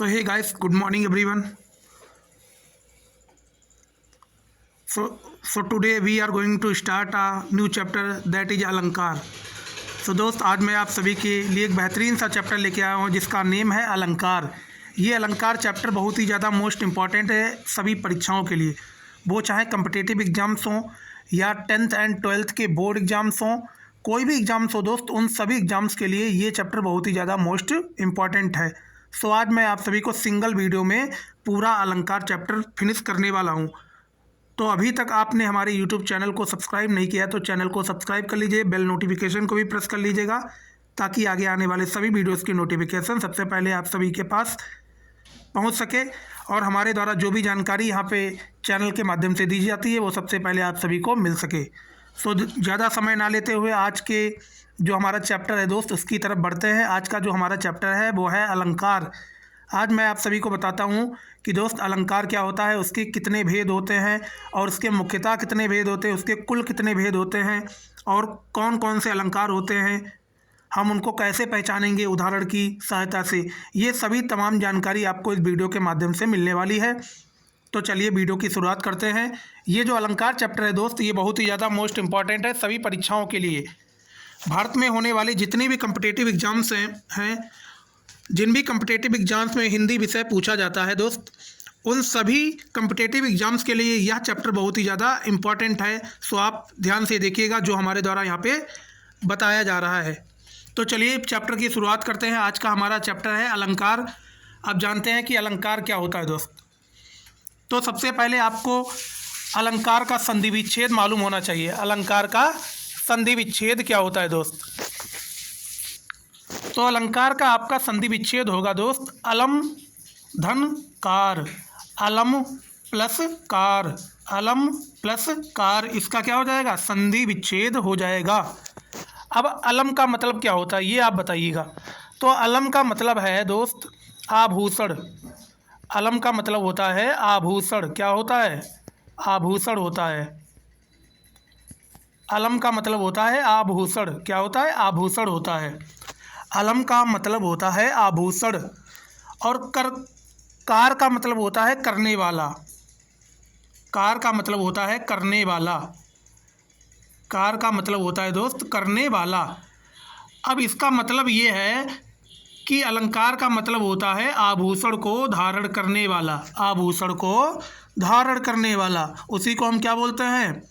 So hey guys, good morning everyone. So today we are going to start a new chapter that is अलंकार. दोस्त आज मैं आप सभी के लिए एक बेहतरीन सा चैप्टर लेके आया हूँ जिसका नेम है अलंकार. ये अलंकार चैप्टर बहुत ही ज़्यादा मोस्ट इम्पॉर्टेंट है सभी परीक्षाओं के लिए, वो चाहे कम्पिटिटिव एग्ज़ाम्स हों या 10th एंड 12th के बोर्ड एग्ज़ाम्स हों, कोई भी एग्ज़ाम्स हो दोस्त, उन सभी एग्ज़ाम्स के लिए ये चैप्टर बहुत ही ज़्यादा मोस्ट इम्पॉर्टेंट है. आज मैं आप सभी को सिंगल वीडियो में पूरा अलंकार चैप्टर फिनिश करने वाला हूँ. तो अभी तक आपने हमारे YouTube चैनल को सब्सक्राइब नहीं किया तो चैनल को सब्सक्राइब कर लीजिए, बेल नोटिफिकेशन को भी प्रेस कर लीजिएगा ताकि आगे आने वाले सभी वीडियोस की नोटिफिकेशन सबसे पहले आप सभी के पास पहुंच सके और हमारे द्वारा जो भी जानकारी यहाँ पे चैनल के माध्यम से दी जाती है वो सबसे पहले आप सभी को मिल सके. ज़्यादा समय ना लेते हुए आज के जो हमारा चैप्टर है दोस्त उसकी तरफ बढ़ते हैं. आज का जो हमारा चैप्टर है वो है अलंकार. आज मैं आप सभी को बताता हूँ कि दोस्त अलंकार क्या होता है, उसके कितने भेद होते हैं और उसके मुख्यतः कितने भेद होते हैं, उसके कुल कितने भेद होते हैं और कौन कौन से अलंकार होते हैं, हम उनको कैसे पहचानेंगे उदाहरण की सहायता से. ये सभी तमाम जानकारी आपको इस वीडियो के माध्यम से मिलने वाली है. तो चलिए वीडियो की शुरुआत करते हैं. ये जो अलंकार चैप्टर है दोस्त ये बहुत ही ज़्यादा मोस्ट इम्पॉर्टेंट है सभी परीक्षाओं के लिए. भारत में होने वाली जितनी भी कम्पिटिटिव एग्ज़ाम्स हैं जिन भी कम्पिटिटिव एग्ज़ाम्स में हिंदी विषय पूछा जाता है दोस्त, उन सभी कम्पिटिटिव एग्ज़ाम्स के लिए यह चैप्टर बहुत ही ज़्यादा इम्पॉर्टेंट है. आप ध्यान से देखिएगा जो हमारे द्वारा यहाँ पे बताया जा रहा है. तो चलिए चैप्टर की शुरुआत करते हैं. आज का हमारा चैप्टर है अलंकार. अब जानते हैं कि अलंकार क्या होता है दोस्त. तो सबसे पहले आपको अलंकार का संधि विच्छेद मालूम होना चाहिए. अलंकार का संधि विच्छेद क्या होता है दोस्त. तो अलंकार का आपका संधि विच्छेद होगा दोस्त अलम धन कार. अलम प्लस कार, अलम प्लस कार, इसका क्या हो जाएगा, संधि विच्छेद हो जाएगा. अब अलम का मतलब क्या होता है ये आप बताइएगा. तो अलम का मतलब है दोस्त आभूषण. अलम का मतलब होता है आभूषण. क्या होता है, आभूषण होता है. अलम का मतलब होता है आभूषण. क्या होता है, आभूषण होता है. अलम का मतलब होता है आभूषण. और कार का मतलब होता है करने वाला. कार का मतलब होता है करने वाला. कार का मतलब होता है दोस्त करने वाला. अब इसका मतलब ये है कि अलंकार का मतलब होता है आभूषण को धारण करने वाला. आभूषण को धारण करने वाला, उसी को हम क्या बोलते हैं,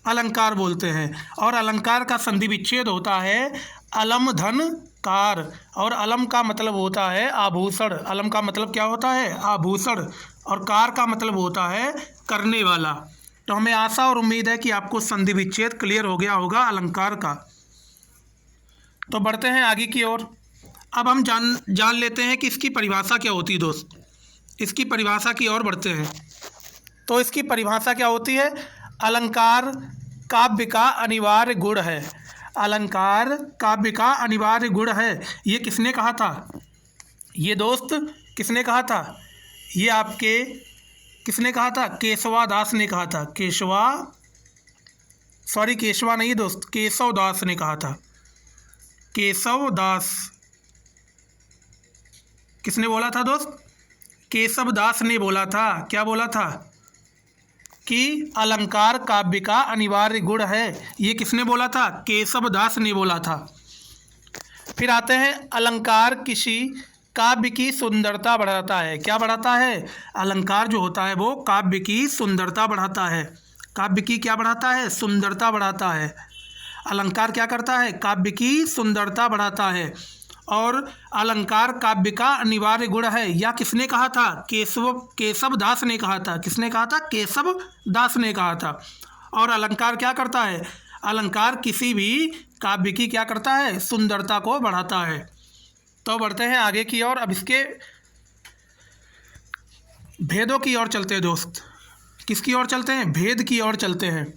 अलंकार बोलते हैं. और अलंकार का संधि विच्छेद होता है अलम धन कार. और अलम का मतलब होता है आभूषण. अलम का मतलब क्या होता है, आभूषण. और कार का मतलब होता है करने वाला. तो हमें आशा और उम्मीद है कि आपको संधि विच्छेद क्लियर हो गया होगा अलंकार का. तो बढ़ते हैं आगे की ओर. अब हम जान लेते हैं कि इसकी परिभाषा क्या होती है दोस्त. इसकी परिभाषा की ओर बढ़ते हैं. तो इसकी परिभाषा क्या होती है, अलंकार काव्य का अनिवार्य गुण है. अलंकार काव्य का अनिवार्य गुण है. ये किसने कहा था, ये दोस्त किसने कहा था, ये आपके किसने कहा था, केशवा दास ने कहा था. केशवा नहीं दोस्त, केशव दास ने कहा था. केशव दास किसने बोला था दोस्त, केशव दास ने बोला था. क्या बोला था कि अलंकार काव्य का अनिवार्य गुण है. ये किसने बोला था, केशव दास ने बोला था. फिर आते हैं अलंकार किसी काव्य की सुंदरता बढ़ाता है. क्या बढ़ाता है, अलंकार जो होता है वो काव्य की सुंदरता बढ़ाता है. काव्य की क्या बढ़ाता है, सुंदरता बढ़ाता है. अलंकार क्या करता है, काव्य की सुंदरता बढ़ाता है. और अलंकार काव्य का अनिवार्य गुण है. या किसने कहा था, केशव दास ने कहा था. किसने कहा था, केशव दास ने कहा था. और अलंकार क्या करता है, अलंकार किसी भी काव्य की क्या करता है, सुंदरता को बढ़ाता है. तो बढ़ते हैं आगे की ओर. अब इसके भेदों की ओर चलते हैं दोस्त. किसकी ओर चलते हैं, भेद की ओर चलते हैं.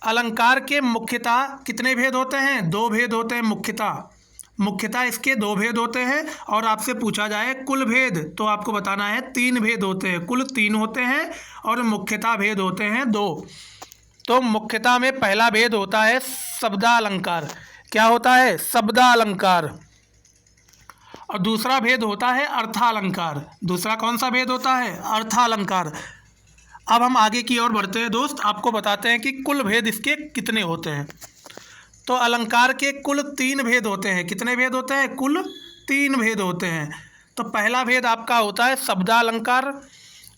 अलंकार के मुख्यतः कितने भेद होते हैं, दो भेद होते हैं मुख्यतः इसके दो भेद होते हैं. और आपसे पूछा जाए कुल भेद तो आपको बताना है तीन भेद होते हैं. कुल तीन होते हैं और मुख्यतः भेद होते हैं दो. तो मुख्यतः में पहला भेद होता है शब्दालंकार. क्या होता है, शब्दालंकार. और दूसरा भेद होता है अर्थालंकार। दूसरा कौन सा भेद होता है? अर्थालंकार। अब हम आगे की ओर बढ़ते हैं दोस्त, आपको बताते हैं कि कुल भेद इसके कितने होते हैं। तो अलंकार के कुल 3 भेद होते हैं। कितने भेद होते हैं? कुल 3 भेद होते हैं। तो पहला भेद आपका होता है शब्दालंकार,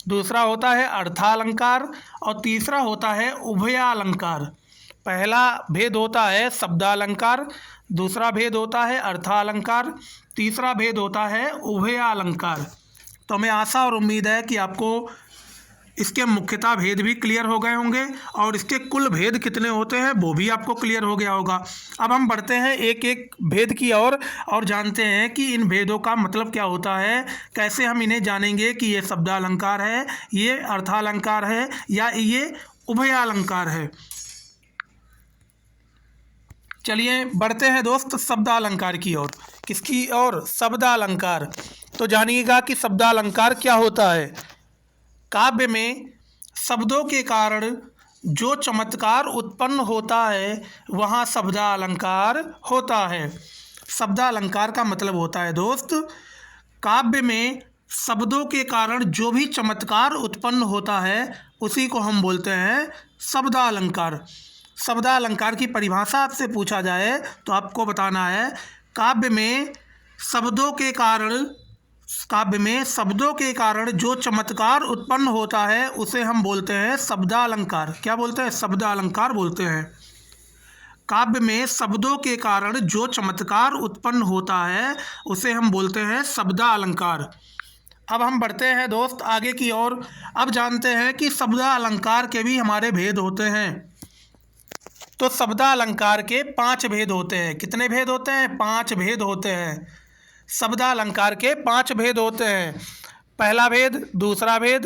दूसरा होता है अर्थालंकार और तीसरा होता है उभयालंकार। पहला भेद होता है शब्दालंकार, दूसरा भेद होता है अर्थालंकार, तीसरा भेद होता है उभयालंकार। तो हमें आशा और उम्मीद है कि आपको इसके मुख्यतः भेद भी क्लियर हो गए होंगे और इसके कुल भेद कितने होते हैं वो भी आपको क्लियर हो गया होगा। अब हम बढ़ते हैं एक एक भेद की ओर और जानते हैं कि इन भेदों का मतलब क्या होता है, कैसे हम इन्हें जानेंगे कि ये शब्दालंकार है, ये अर्थालंकार है या ये उभयालंकार है। चलिए बढ़ते हैं दोस्त शब्दालंकार की ओर। किसकी ओर? शब्दालंकार। तो जानिएगा कि शब्दालंकार क्या होता है। काव्य में शब्दों के कारण जो चमत्कार उत्पन्न होता है वहाँ शब्दालंकार होता है। शब्दालंकार का मतलब होता है दोस्त, काव्य में शब्दों के कारण जो भी चमत्कार उत्पन्न होता है उसी को हम बोलते हैं शब्दालंकार। शब्दालंकार की परिभाषा आपसे पूछा जाए तो आपको बताना है काव्य में शब्दों के कारण जो चमत्कार उत्पन्न होता है उसे हम बोलते हैं शब्दालंकार। क्या बोलते हैं? शब्दालंकार बोलते हैं। काव्य में शब्दों के कारण जो चमत्कार उत्पन्न होता है उसे हम बोलते हैं शब्दालंकार। अब हम बढ़ते हैं दोस्त आगे की ओर। अब जानते हैं कि शब्दालंकार के भी हमारे भेद होते हैं। तो शब्दालंकार के 5 भेद होते हैं। कितने भेद होते हैं? 5 भेद होते हैं। शब्दालंकार के 5 भेद होते हैं। पहला भेद, दूसरा भेद,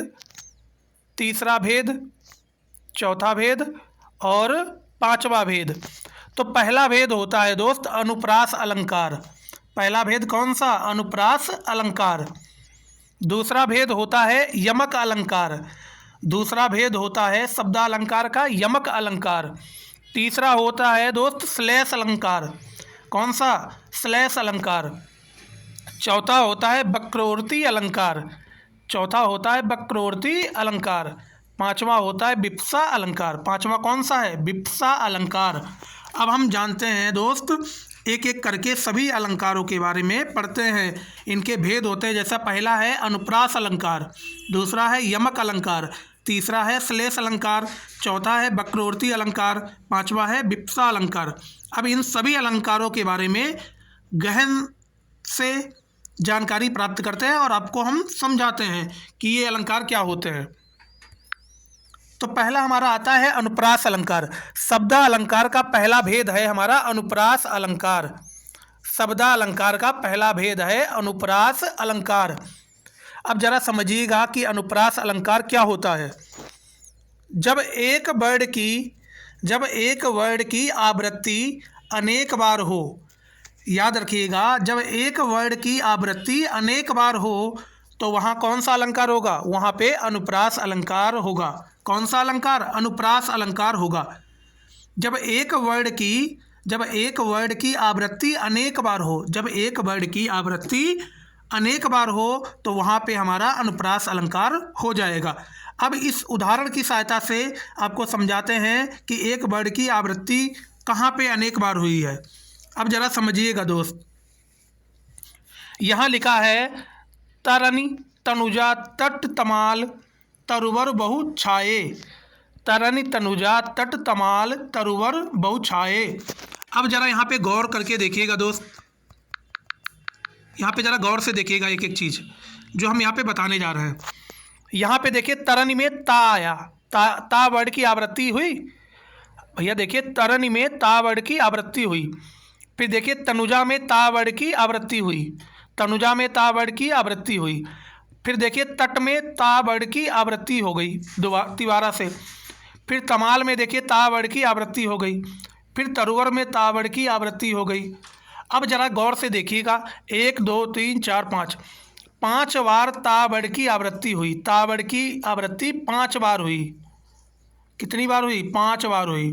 तीसरा भेद, चौथा भेद और 5वां भेद। तो पहला भेद होता है दोस्त अनुप्रास अलंकार। पहला भेद कौन सा? अनुप्रास अलंकार। दूसरा भेद होता है यमक अलंकार। दूसरा भेद होता है शब्दालंकार का यमक अलंकार। तीसरा होता है दोस्त श्लेष अलंकार। कौन सा? श्लेष अलंकार। चौथा होता है वक्रोक्ति अलंकार। चौथा होता है वक्रोक्ति अलंकार। 5वां होता है विप्सा अलंकार। 5वां कौन सा है? विप्सा अलंकार। अब हम जानते हैं दोस्त एक एक करके सभी अलंकारों के बारे में पढ़ते हैं। इनके भेद होते हैं, जैसा पहला है अनुप्रास अलंकार, दूसरा है यमक अलंकार, तीसरा है श्लेष अलंकार, चौथा है वक्रोक्ति अलंकार, 5वां है विप्सा अलंकार। अब इन सभी अलंकारों के बारे में गहन से जानकारी प्राप्त करते हैं और आपको हम समझाते हैं कि ये अलंकार क्या होते हैं। तो पहला हमारा आता है अनुप्रास अलंकार। शब्दालंकार का पहला भेद है हमारा अनुप्रास अलंकार। शब्दालंकार का पहला भेद है अनुप्रास अलंकार। अब जरा समझिएगा कि अनुप्रास अलंकार क्या होता है। जब एक वर्ड की आवृत्ति अनेक बार हो, याद रखिएगा, जब एक वर्ड की आवृत्ति अनेक बार हो तो वहाँ कौन सा अलंकार होगा? वहाँ पे अनुप्रास अलंकार होगा। कौन सा अलंकार? अनुप्रास अलंकार होगा। जब एक वर्ड की आवृत्ति अनेक बार हो, जब एक वर्ड की आवृत्ति अनेक बार हो तो वहाँ पे हमारा अनुप्रास अलंकार हो जाएगा। अब इस उदाहरण की सहायता से आपको समझाते हैं कि एक वर्ड की आवृत्ति कहाँ पे अनेक बार हुई है। अब जरा समझिएगा दोस्त, यहाँ लिखा है तरनी तनुजा तट तमाल तरुवर बहु छाए। तरनी तनुजा तट तमाल तरुवर बहु छाए। अब जरा यहाँ पे गौर करके देखिएगा दोस्त, यहाँ पे जरा गौर से देखिएगा एक एक चीज़ जो हम यहाँ पे बताने जा रहे हैं। यहाँ पे देखिए तरनी में ता आया, ता वर्ड की आवृत्ति हुई। भैया देखिए तरनी में ता वर्ड की आवृत्ति हुई। फिर देखिए तनुजा में ता वर्ड की आवृत्ति हुई, तनुजा में ता वर्ड की आवृत्ति हुई। फिर देखिए तट में ता वर्ड की आवृत्ति हो गई तिवारा से। फिर तमाल में देखिए ता वर्ड की आवृत्ति हो गई। फिर तरुवर में ता वर्ड की आवृत्ति हो गई। अब जरा गौर से देखिएगा, 1 2 3 4 5, 5 बार ता वर्ड की आवृत्ति हुई। ता वर्ड की आवृत्ति 5 बार हुई। कितनी बार हुई? 5 बार हुई।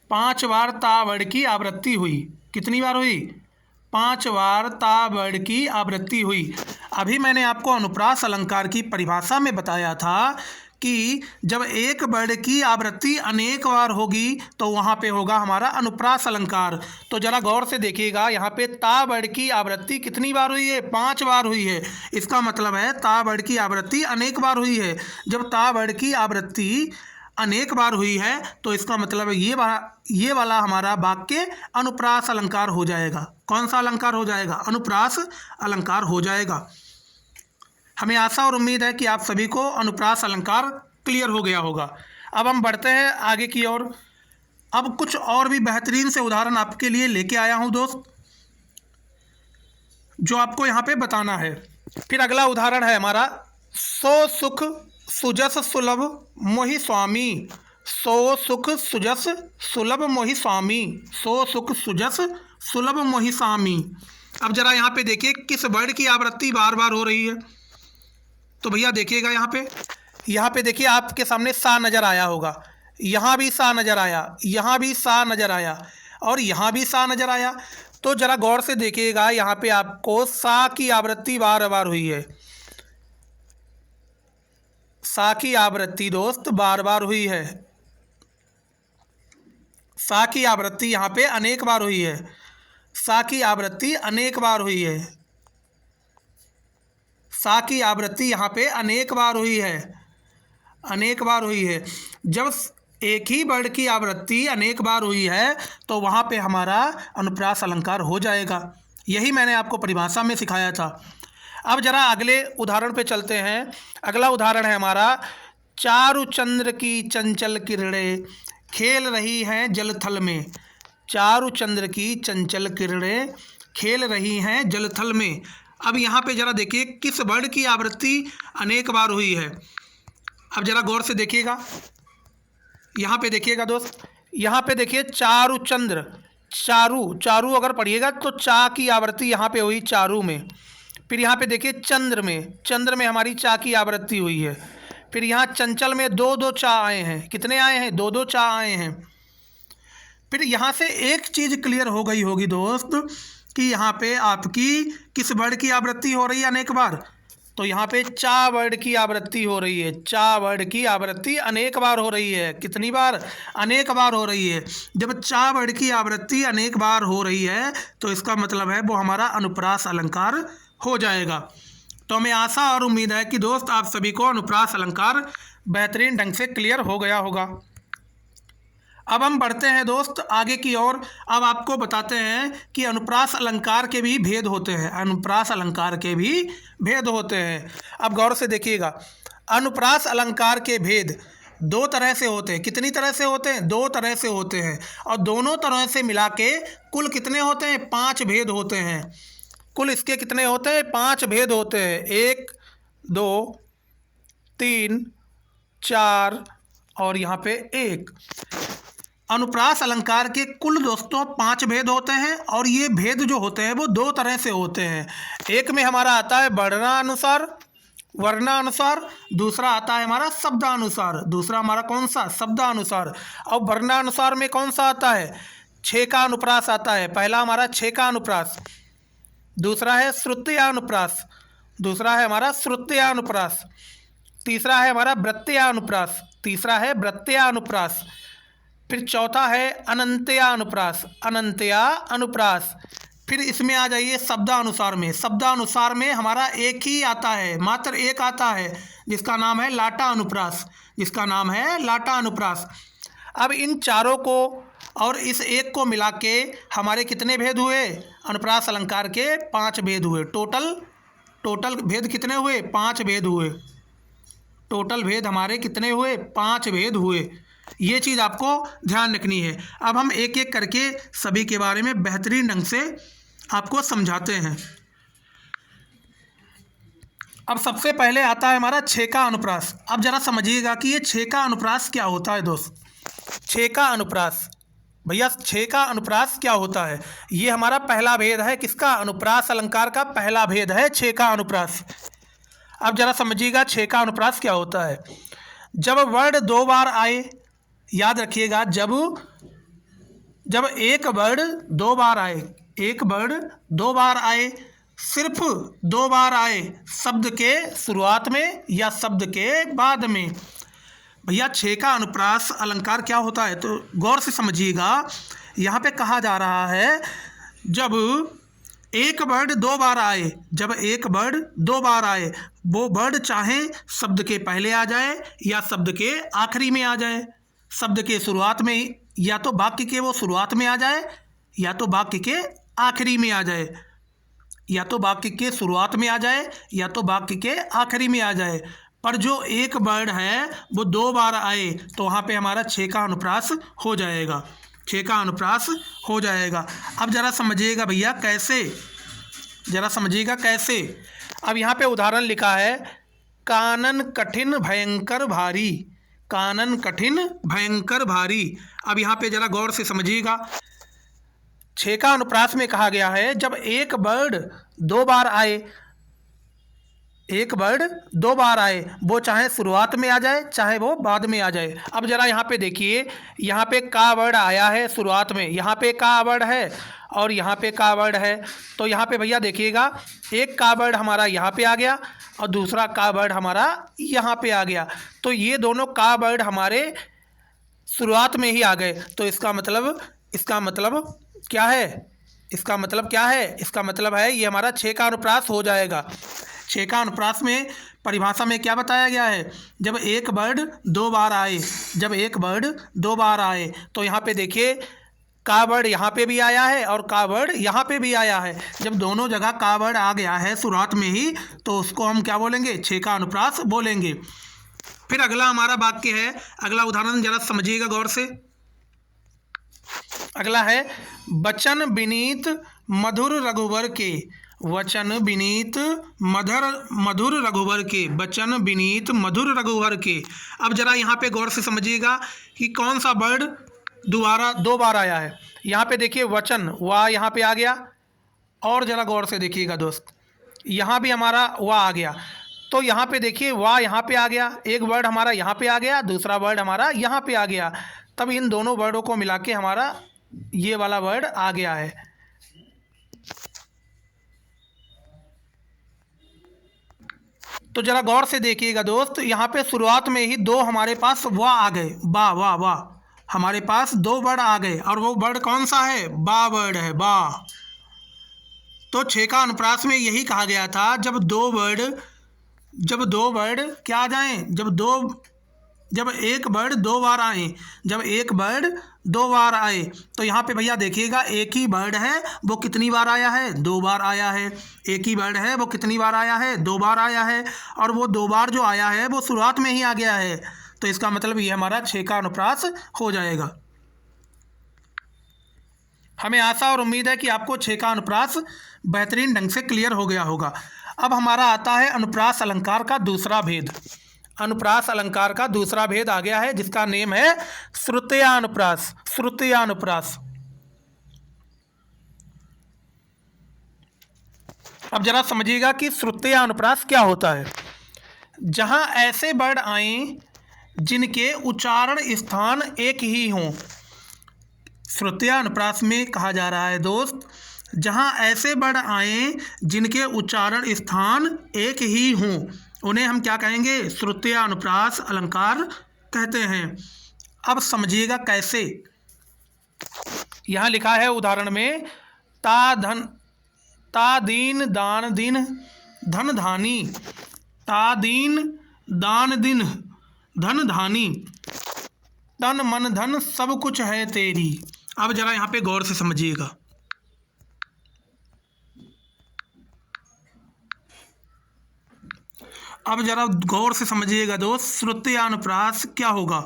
5 बार ता वर्ड की आवृत्ति हुई। कितनी बार हुई? 5 बार ता वर्ड की आवृत्ति हुई। अभी मैंने आपको अनुप्रास अलंकार की परिभाषा में बताया था कि जब एक वर्ड की आवृत्ति अनेक बार होगी तो वहाँ पे होगा हमारा अनुप्रास अलंकार। तो ज़रा गौर से देखिएगा, यहाँ पे ता वर्ड की आवृत्ति कितनी बार हुई है? 5 बार हुई है। इसका मतलब है ता वर्ड की आवृत्ति अनेक बार हुई है। जब ता वर्ड की आवृत्ति अनेक बार हुई है तो इसका मतलब है ये वाला हमारा वाक्य अनुप्रास अलंकार हो जाएगा। कौन सा अलंकार हो जाएगा? अनुप्रास अलंकार हो जाएगा। हमें आशा और उम्मीद है कि आप सभी को अनुप्रास अलंकार क्लियर हो गया होगा। अब हम बढ़ते हैं आगे की ओर। अब कुछ और भी बेहतरीन से उदाहरण आपके लिए लेके आया हूं दोस्त, जो आपको यहाँ पे बताना है। फिर अगला उदाहरण है हमारा, सो सुख सुजस सुलभ मोहि स्वामी। सो सुख सुजस सुलभ मोहि स्वामी। सो सुख सुजस सुलभ मोहि स्वामी। अब जरा यहाँ पे देखिए किस वर्ड की आवृत्ति बार बार हो रही है। तो भैया देखिएगा यहाँ पे देखिए आपके सामने सा नज़र आया होगा। यहाँ भी सा नज़र आया, यहाँ भी सा नज़र आया और यहाँ भी सा नज़र आया। तो ज़रा गौर से देखिएगा, यहाँ पे आपको सा की आवृत्ति बार बार हुई है। सा की आवृत्ति दोस्त बार बार हुई है। सा की आवृत्ति यहाँ पे अनेक बार हुई है। सा की आवृत्ति अनेक बार हुई है। सा की आवृत्ति यहाँ पे अनेक बार हुई है। अनेक बार हुई है। जब एक ही वर्ड की आवृत्ति अनेक बार हुई है तो वहाँ पे हमारा अनुप्रास अलंकार हो जाएगा। यही मैंने आपको परिभाषा में सिखाया था। अब जरा अगले उदाहरण पे चलते हैं। अगला उदाहरण है हमारा, चारु चंद्र की चंचल किरणें खेल रही हैं जलथल में। चारु चंद्र की चंचल किरणें खेल रही हैं जलथल में। अब यहाँ पे ज़रा देखिए किस वर्ड की आवृत्ति अनेक बार हुई है। अब ज़रा गौर से देखिएगा, यहाँ पे देखिएगा दोस्त, यहाँ पे देखिए चारु चंद्र। चारु चारु अगर पढ़िएगा तो चा की आवृत्ति यहाँ पे हुई चारु में। फिर यहाँ पे देखिए चंद्र में, चंद्र में हमारी चा की आवृत्ति हुई है। फिर यहाँ चंचल में दो दो चा आए हैं। कितने आए हैं? दो दो चा आए हैं। फिर यहाँ से एक चीज़ क्लियर हो गई होगी दोस्त कि यहाँ पे आपकी किस वर्ड की आवृत्ति हो रही है अनेक बार। तो यहाँ पे चा वर्ड की आवृत्ति हो रही है। चा वर्ड की आवृत्ति अनेक बार हो रही है। कितनी बार? अनेक बार हो रही है। जब चा वर्ड की आवृत्ति अनेक बार हो रही है तो इसका मतलब है वो हमारा अनुप्रास अलंकार हो जाएगा। तो हमें आशा और उम्मीद है कि दोस्त आप सभी को अनुप्रास अलंकार बेहतरीन ढंग से क्लियर हो गया होगा। अब हम बढ़ते हैं दोस्त आगे की ओर। अब आपको बताते हैं कि अनुप्रास अलंकार के भी भेद होते हैं। अनुप्रास अलंकार के भी भेद होते हैं। अब गौर से देखिएगा, अनुप्रास अलंकार के भेद दो तरह से होते हैं। कितनी तरह से होते हैं? दो तरह से होते हैं। और दोनों तरह से मिला के कुल कितने होते हैं? 5 भेद होते हैं। कुल इसके कितने होते हैं? 5 भेद होते हैं। 1 2 3 4 और यहाँ पे 1। अनुप्रास अलंकार के कुल दोस्तों 5 भेद होते हैं और ये भेद जो होते हैं वो दो तरह से होते हैं। एक में हमारा आता है वर्णानुसार, वर्णानुसार। दूसरा आता है हमारा शब्दानुसार। दूसरा हमारा कौन सा? शब्दानुसार। और वर्णानुसार में कौन सा आता है? 6 का अनुप्रास आता है। पहला हमारा 6 का अनुप्रास, दूसरा है श्रुत्यानुप्रास, दूसरा है हमारा श्रुत्यानुप्रास, तीसरा है हमारा वृत्त्यानुप्रास, तीसरा है वृत्त्यानुप्रास, फिर चौथा है अनंत्यानुप्रास, अनंत्यानुप्रास। फिर इसमें आ जाइए शब्दानुसार में। शब्दानुसार में हमारा एक ही आता है, मात्र एक आता है, जिसका नाम है लाटा अनुप्रास, जिसका नाम है लाटा अनुप्रास। अब इन चारों को और इस एक को मिला के हमारे कितने भेद हुए? अनुप्रास अलंकार के 5 भेद हुए। टोटल भेद कितने हुए? 5 भेद हुए। टोटल भेद हमारे कितने हुए? 5 भेद हुए। ये चीज़ आपको ध्यान रखनी है। अब हम एक एक करके सभी के बारे में बेहतरीन ढंग से आपको समझाते हैं। अब सबसे पहले आता है हमारा 6 का अनुप्रास। अब ज़रा समझिएगा कि ये 6 का अनुप्रास क्या होता है दोस्त। 6 का अनुप्रास, भैया 6 का अनुप्रास क्या होता है? ये हमारा पहला भेद है। किसका? अनुप्रास अलंकार का पहला भेद है 6 का अनुप्रास। अब ज़रा समझिएगा 6 का अनुप्रास क्या होता है। जब वर्ड 2 बार आए, याद रखिएगा, जब जब एक वर्ड दो बार आए, एक वर्ड दो बार आए, सिर्फ दो बार आए, शब्द के शुरुआत में या शब्द के बाद में। भैया छः का अनुप्रास अलंकार क्या होता है, तो गौर से समझिएगा। यहाँ पे कहा जा रहा है जब एक वर्ड दो बार आए, जब एक वर्ड दो बार आए, वो वर्ड चाहे शब्द के पहले आ जाए या शब्द के आखिरी में आ जाए, शब्द के शुरुआत में, या तो वाक्य के वो शुरुआत में आ जाए या तो वाक्य के आखिरी में आ जाए, या तो वाक्य के शुरुआत में आ जाए या तो वाक्य के आखिरी में आ जाए। पर जो एक वर्ड है वो दो बार आए तो वहाँ पे हमारा छः का अनुप्रास हो जाएगा, छः का अनुप्रास हो जाएगा। अब ज़रा समझिएगा भैया कैसे, ज़रा समझिएगा कैसे। अब यहाँ पे उदाहरण लिखा है, कानन कठिन भयंकर भारी, कानन कठिन भयंकर भारी। अब यहाँ पे ज़रा गौर से समझिएगा। छः का अनुप्रास में कहा गया है जब एक वर्ड दो बार आए, एक वर्ड दो बार आए, वो चाहे शुरुआत में आ जाए चाहे वो बाद में आ जाए। अब ज़रा यहाँ पे देखिए, यहाँ पे का वर्ड आया है शुरुआत में, यहाँ पे का वर्ड है और यहाँ पे का वर्ड है। तो यहाँ पे भैया देखिएगा, एक का वर्ड हमारा यहाँ पे आ गया और दूसरा का वर्ड हमारा यहाँ पे आ गया। तो ये दोनों का वर्ड हमारे शुरुआत में ही आ गए। तो इसका मतलब क्या है, इसका मतलब क्या है, इसका मतलब है ये हमारा छः का अनुप्रास हो जाएगा। छः का अनुप्रास में परिभाषा में क्या बताया गया है, जब एक वर्ड दो बार आए, जब एक वर्ड दो बार आए, तो यहाँ पे देखिए का वर्ड यहाँ पे भी आया है और का वर्ड यहाँ पे भी आया है। जब दोनों जगह का वर्ड आ गया है शुरुआत में ही तो उसको हम क्या बोलेंगे, छः का अनुप्रास बोलेंगे। फिर अगला हमारा वाक्य है, अगला उदाहरण जरा समझिएगा गौर से। अगला है, वचन विनीत मधुर रघुवर के, वचन विनीत मधुर रघुवर के, वचन विनीत मधुर रघुवर के। अब जरा यहाँ पे गौर से समझिएगा कि कौन सा वर्ड दोबारा दो बार आया है। यहाँ पे देखिए वचन, वाह यहाँ पे आ गया, और जरा गौर से देखिएगा दोस्त, यहाँ भी हमारा वाह आ गया। तो यहाँ पे देखिए वाह यहाँ पे आ गया, एक वर्ड हमारा यहाँ पे आ गया, दूसरा वर्ड हमारा यहाँ पे आ गया। तब इन दोनों वर्डों को मिला के हमारा ये वाला वर्ड आ गया है। तो जरा गौर से देखिएगा दोस्त, यहाँ पे शुरुआत में ही दो हमारे पास वाह आ गए, वाह वाह वाह, हमारे पास दो वर्ड आ गए और वो वर्ड कौन सा है, बा वर्ड है, बा। तो छः का अनुप्रास में यही कहा गया था, जब दो वर्ड क्या आ जाएं, जब एक वर्ड दो बार आए, जब एक वर्ड दो बार आए। तो यहाँ पे भैया देखिएगा, एक ही वर्ड है वो कितनी बार आया है, दो बार आया है। एक ही वर्ड है वो कितनी बार आया है, दो बार आया है, और वो दो बार जो आया है वो शुरुआत में ही आ गया है। तो इसका मतलब ये हमारा छः का अनुप्रास हो जाएगा। हमें आशा और उम्मीद है कि आपको छः का अनुप्रास बेहतरीन ढंग से क्लियर हो गया होगा। अब हमारा आता है अनुप्रास अलंकार का दूसरा भेद। अनुप्रास अलंकार का दूसरा भेद आ गया है जिसका नेम है श्रुत्यानुप्रास, श्रुत्यानुप्रास। अब जरा समझिएगा कि श्रुत्यानुप्रास क्या होता है। जहां ऐसे वर्ड आए जिनके उच्चारण स्थान एक ही हों, श्रुत्यानुप्रास में कहा जा रहा है दोस्त, जहां ऐसे वर्ड आए जिनके उच्चारण स्थान एक ही हों, उन्हें हम क्या कहेंगे, श्रुत्यानुप्रास अलंकार कहते हैं। अब समझिएगा कैसे। यहाँ लिखा है उदाहरण में, ता दीन दान दिन धन धानी, ता दीन दान दिन धन धानी, तन मन धन सब कुछ है तेरी। अब जरा यहाँ पे गौर से समझिएगा। अब जरा गौर से समझिएगा दोस्त, श्रुत्यानुप्रास क्या होगा।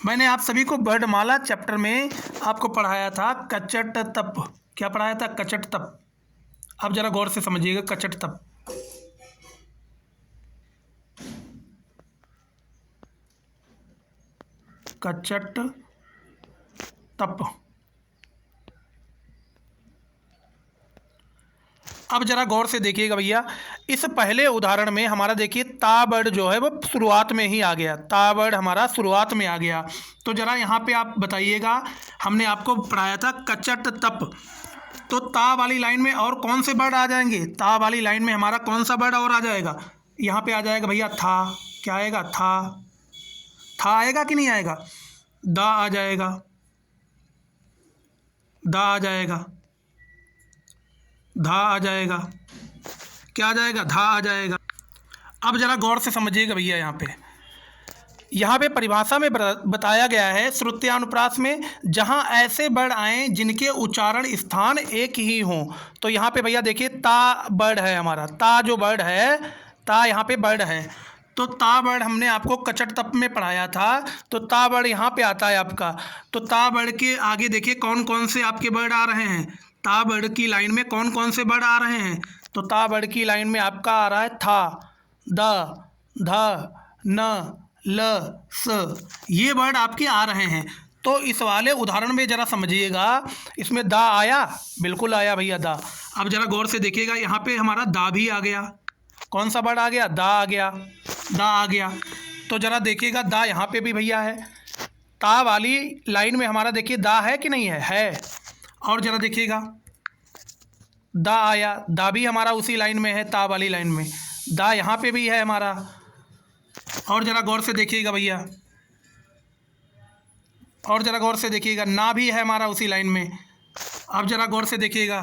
मैंने आप सभी को वर्णमाला चैप्टर में आपको पढ़ाया था कचट तप, क्या पढ़ाया था, कचट तप। अब जरा गौर से समझिएगा, कचट तप। कचट तप। अब जरा गौर से देखिएगा भैया, इस पहले उदाहरण में हमारा देखिए ता वर्ड जो है वो शुरुआत में ही आ गया, ता वर्ड हमारा शुरुआत में आ गया। तो जरा यहाँ पे आप बताइएगा, हमने आपको पढ़ाया था कचट तप, तो ता वाली लाइन में और कौन से वर्ड आ जाएंगे? ता वाली लाइन में हमारा कौन सा वर्ड और आ जाएगा? यहाँ पे आ जाएगा भैया था। क्या आएगा? था आएगा कि नहीं आएगा? दा आ जाएगा, दा आ जाएगा, धा आ जाएगा। क्या आ जाएगा? धा आ जाएगा। अब ज़रा गौर से समझिएगा भैया, यहाँ पे परिभाषा में बताया गया है श्रुत्यानुप्रास में जहाँ ऐसे वर्ड आए जिनके उच्चारण स्थान एक ही हों। तो यहाँ पे भैया देखिए ता वर्ड है हमारा, ता जो वर्ड है, ता यहाँ पे वर्ड है। तो ता वर्ड हमने आपको कचट तप में पढ़ाया था, तो ता वर्ड यहाँ पे आता है आपका। तो ता वर्ड के आगे देखिए कौन कौन से आपके वर्ड आ रहे हैं, ता वर्ड की लाइन में कौन कौन से वर्ड आ रहे हैं? तो ता वर्ड की लाइन में आपका आ रहा है था, द, ध, न, ल, स, ये वर्ड आपके आ रहे हैं। तो इस वाले उदाहरण में ज़रा समझिएगा, इसमें दा आया, बिल्कुल आया भैया दा। अब ज़रा गौर से देखिएगा, यहाँ पे हमारा दा भी आ गया। कौन सा वर्ड आ गया? दा आ गया, दा आ गया। तो ज़रा देखिएगा दा यहाँ पे भी भैया है, ता वाली लाइन में हमारा देखिए दा है कि नहीं है? है। और ज़रा देखिएगा दा आया, दा भी हमारा उसी लाइन में है, ता वाली लाइन में, दा यहाँ पे भी है हमारा। और ज़रा गौर से देखिएगा भैया, और ज़रा गौर से देखिएगा ना भी है हमारा उसी लाइन में। अब ज़रा गौर से देखिएगा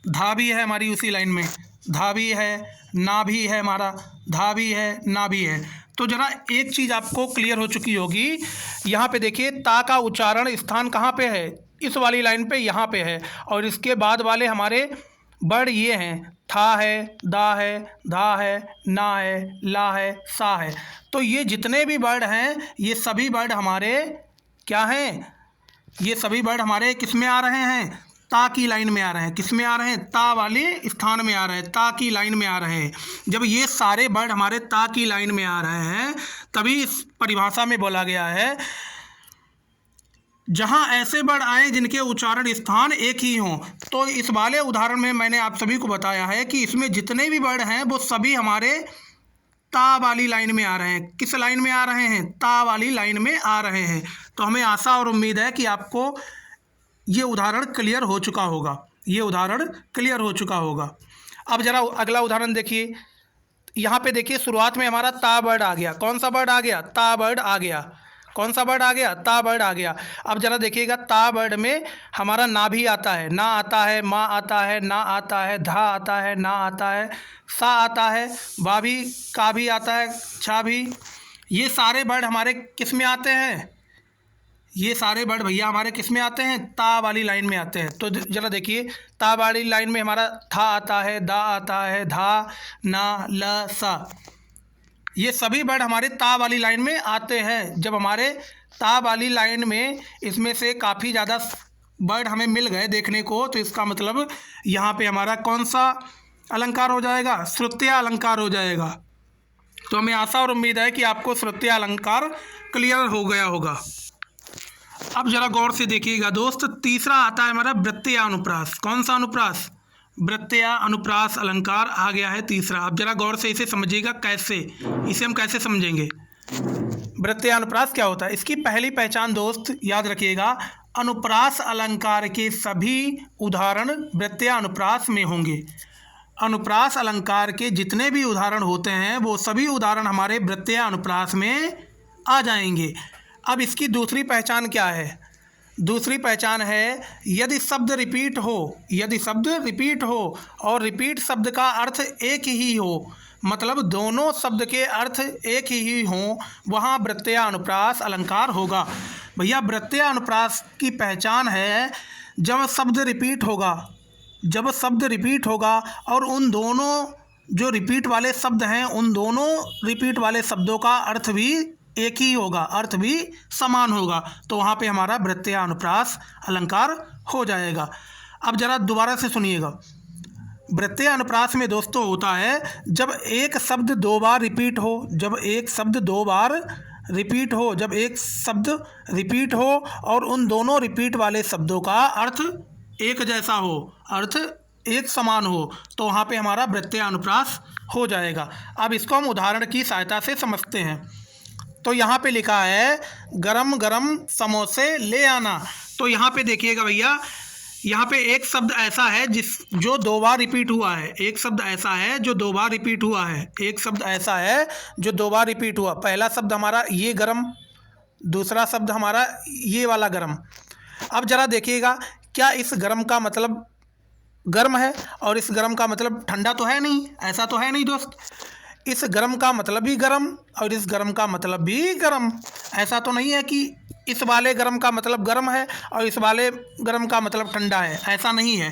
धा भी है हमारी उसी लाइन में, धा भी है, ना भी है हमारा, धा भी है, ना भी है। तो ज़रा एक चीज़ आपको क्लियर हो चुकी होगी, यहाँ पे देखिए ता का उच्चारण स्थान कहाँ पे है? इस वाली लाइन पे, यहाँ पे है। और इसके बाद वाले हमारे वर्ड ये हैं, था है, दा है, धा है, ना है, ला है, सा है। तो ये जितने भी वर्ड हैं, ये सभी वर्ड हमारे क्या हैं? ये सभी वर्ड हमारे किस में आ रहे हैं? ता की लाइन में आ रहे हैं। किस में आ रहे हैं? ता वाले स्थान में आ रहे हैं, ता की लाइन में आ रहे हैं। जब ये सारे वर्ड हमारे ता की लाइन में आ रहे हैं, तभी इस परिभाषा में बोला गया है जहाँ ऐसे वर्ड आए जिनके उच्चारण स्थान एक ही हों। तो इस वाले उदाहरण में मैंने आप सभी को बताया है कि इसमें जितने भी वर्ड हैं वो सभी हमारे ता वाली लाइन में आ रहे हैं। किस लाइन में आ रहे हैं? ता वाली लाइन में आ रहे हैं। तो हमें आशा और उम्मीद है कि आपको ये उदाहरण क्लियर हो चुका होगा, ये उदाहरण क्लियर हो चुका होगा। अब ज़रा अगला उदाहरण देखिए, यहाँ पे देखिए शुरुआत में हमारा ता वर्ड आ गया। कौन सा वर्ड आ गया? ता वर्ड आ गया। कौन सा वर्ड आ गया? ता वर्ड आ गया। अब ज़रा देखिएगा ता वर्ड में हमारा ना भी आता है, ना आता है, माँ आता है, ना आता है, धा आता है, ना आता है, सा आता है, बा भी, का भी आता है, छा भी। ये सारे वर्ड हमारे किस में आते हैं? ये सारे वर्ड भैया हमारे किस में आते हैं? ता वाली लाइन में आते हैं। तो ज़रा देखिए ता वाली लाइन में हमारा था आता है, दा आता है, धा, ना, ल, सा, ये सभी वर्ड हमारे ता वाली लाइन में आते हैं। जब हमारे ता वाली लाइन में इसमें से काफ़ी ज़्यादा वर्ड हमें मिल गए देखने को, तो इसका मतलब यहाँ पे हमारा कौन सा अलंकार हो जाएगा? श्रुत्या अलंकार हो जाएगा। तो हमें आशा और उम्मीद है कि आपको श्रुत्या अलंकार क्लियर हो गया होगा। अब ज़रा गौर से देखिएगा दोस्त, तीसरा आता है हमारा वृत्तीय अनुप्रास। कौन सा अनुप्रास? वृत्तीय अनुप्रास अलंकार आ गया है तीसरा। अब जरा गौर से इसे समझिएगा, कैसे, इसे हम कैसे समझेंगे? वृत्तीय अनुप्रास क्या होता है? इसकी पहली पहचान दोस्त याद रखिएगा, अनुप्रास अलंकार के सभी उदाहरण वृत्तीय अनुप्रास में होंगे। अनुप्रास अलंकार के जितने भी उदाहरण होते हैं वो सभी उदाहरण हमारे वृत्तीय अनुप्रास में आ जाएंगे। अब इसकी दूसरी पहचान क्या है? दूसरी पहचान है यदि शब्द रिपीट हो, यदि शब्द रिपीट हो और रिपीट शब्द का अर्थ एक ही हो, मतलब दोनों शब्द के अर्थ एक ही हों, वहाँ वृत्तीय अनुप्रास अलंकार होगा। भैया वृत्तीय अनुप्रास की पहचान है जब शब्द रिपीट होगा, जब शब्द रिपीट होगा और उन दोनों जो रिपीट वाले शब्द हैं उन दोनों रिपीट वाले शब्दों का अर्थ भी एक ही होगा, अर्थ भी समान होगा, तो वहाँ पे हमारा वृत्तीय अनुप्रास अलंकार हो जाएगा। अब ज़रा दोबारा से सुनिएगा, वृत्तीय अनुप्रास में दोस्तों होता है जब एक शब्द दो बार रिपीट हो, जब एक शब्द दो बार रिपीट हो, जब एक शब्द रिपीट हो और उन दोनों रिपीट वाले शब्दों का अर्थ एक जैसा हो, अर्थ एक समान हो तो वहाँ पे हमारा वृत्तीय अनुप्रास हो जाएगा। अब इसको हम उदाहरण की सहायता से समझते हैं। तो यहाँ पे लिखा है गरम गरम समोसे ले आना। तो यहाँ पे देखिएगा भैया, यहाँ पे एक शब्द ऐसा है जो 2 बार रिपीट हुआ है। एक शब्द ऐसा है जो 2 बार रिपीट हुआ है। एक शब्द ऐसा है जो 2 बार रिपीट हुआ। पहला शब्द हमारा ये गरम, दूसरा शब्द हमारा ये वाला गरम। अब ज़रा देखिएगा, क्या इस गरम का मतलब गर्म है और इस गरम का मतलब ठंडा तो है नहीं? ऐसा तो है नहीं दोस्त। इस गरम का मतलब भी गरम और इस गरम का मतलब भी गरम। ऐसा तो नहीं है कि इस वाले गरम का मतलब गरम है और इस वाले गरम का मतलब ठंडा है, ऐसा नहीं है।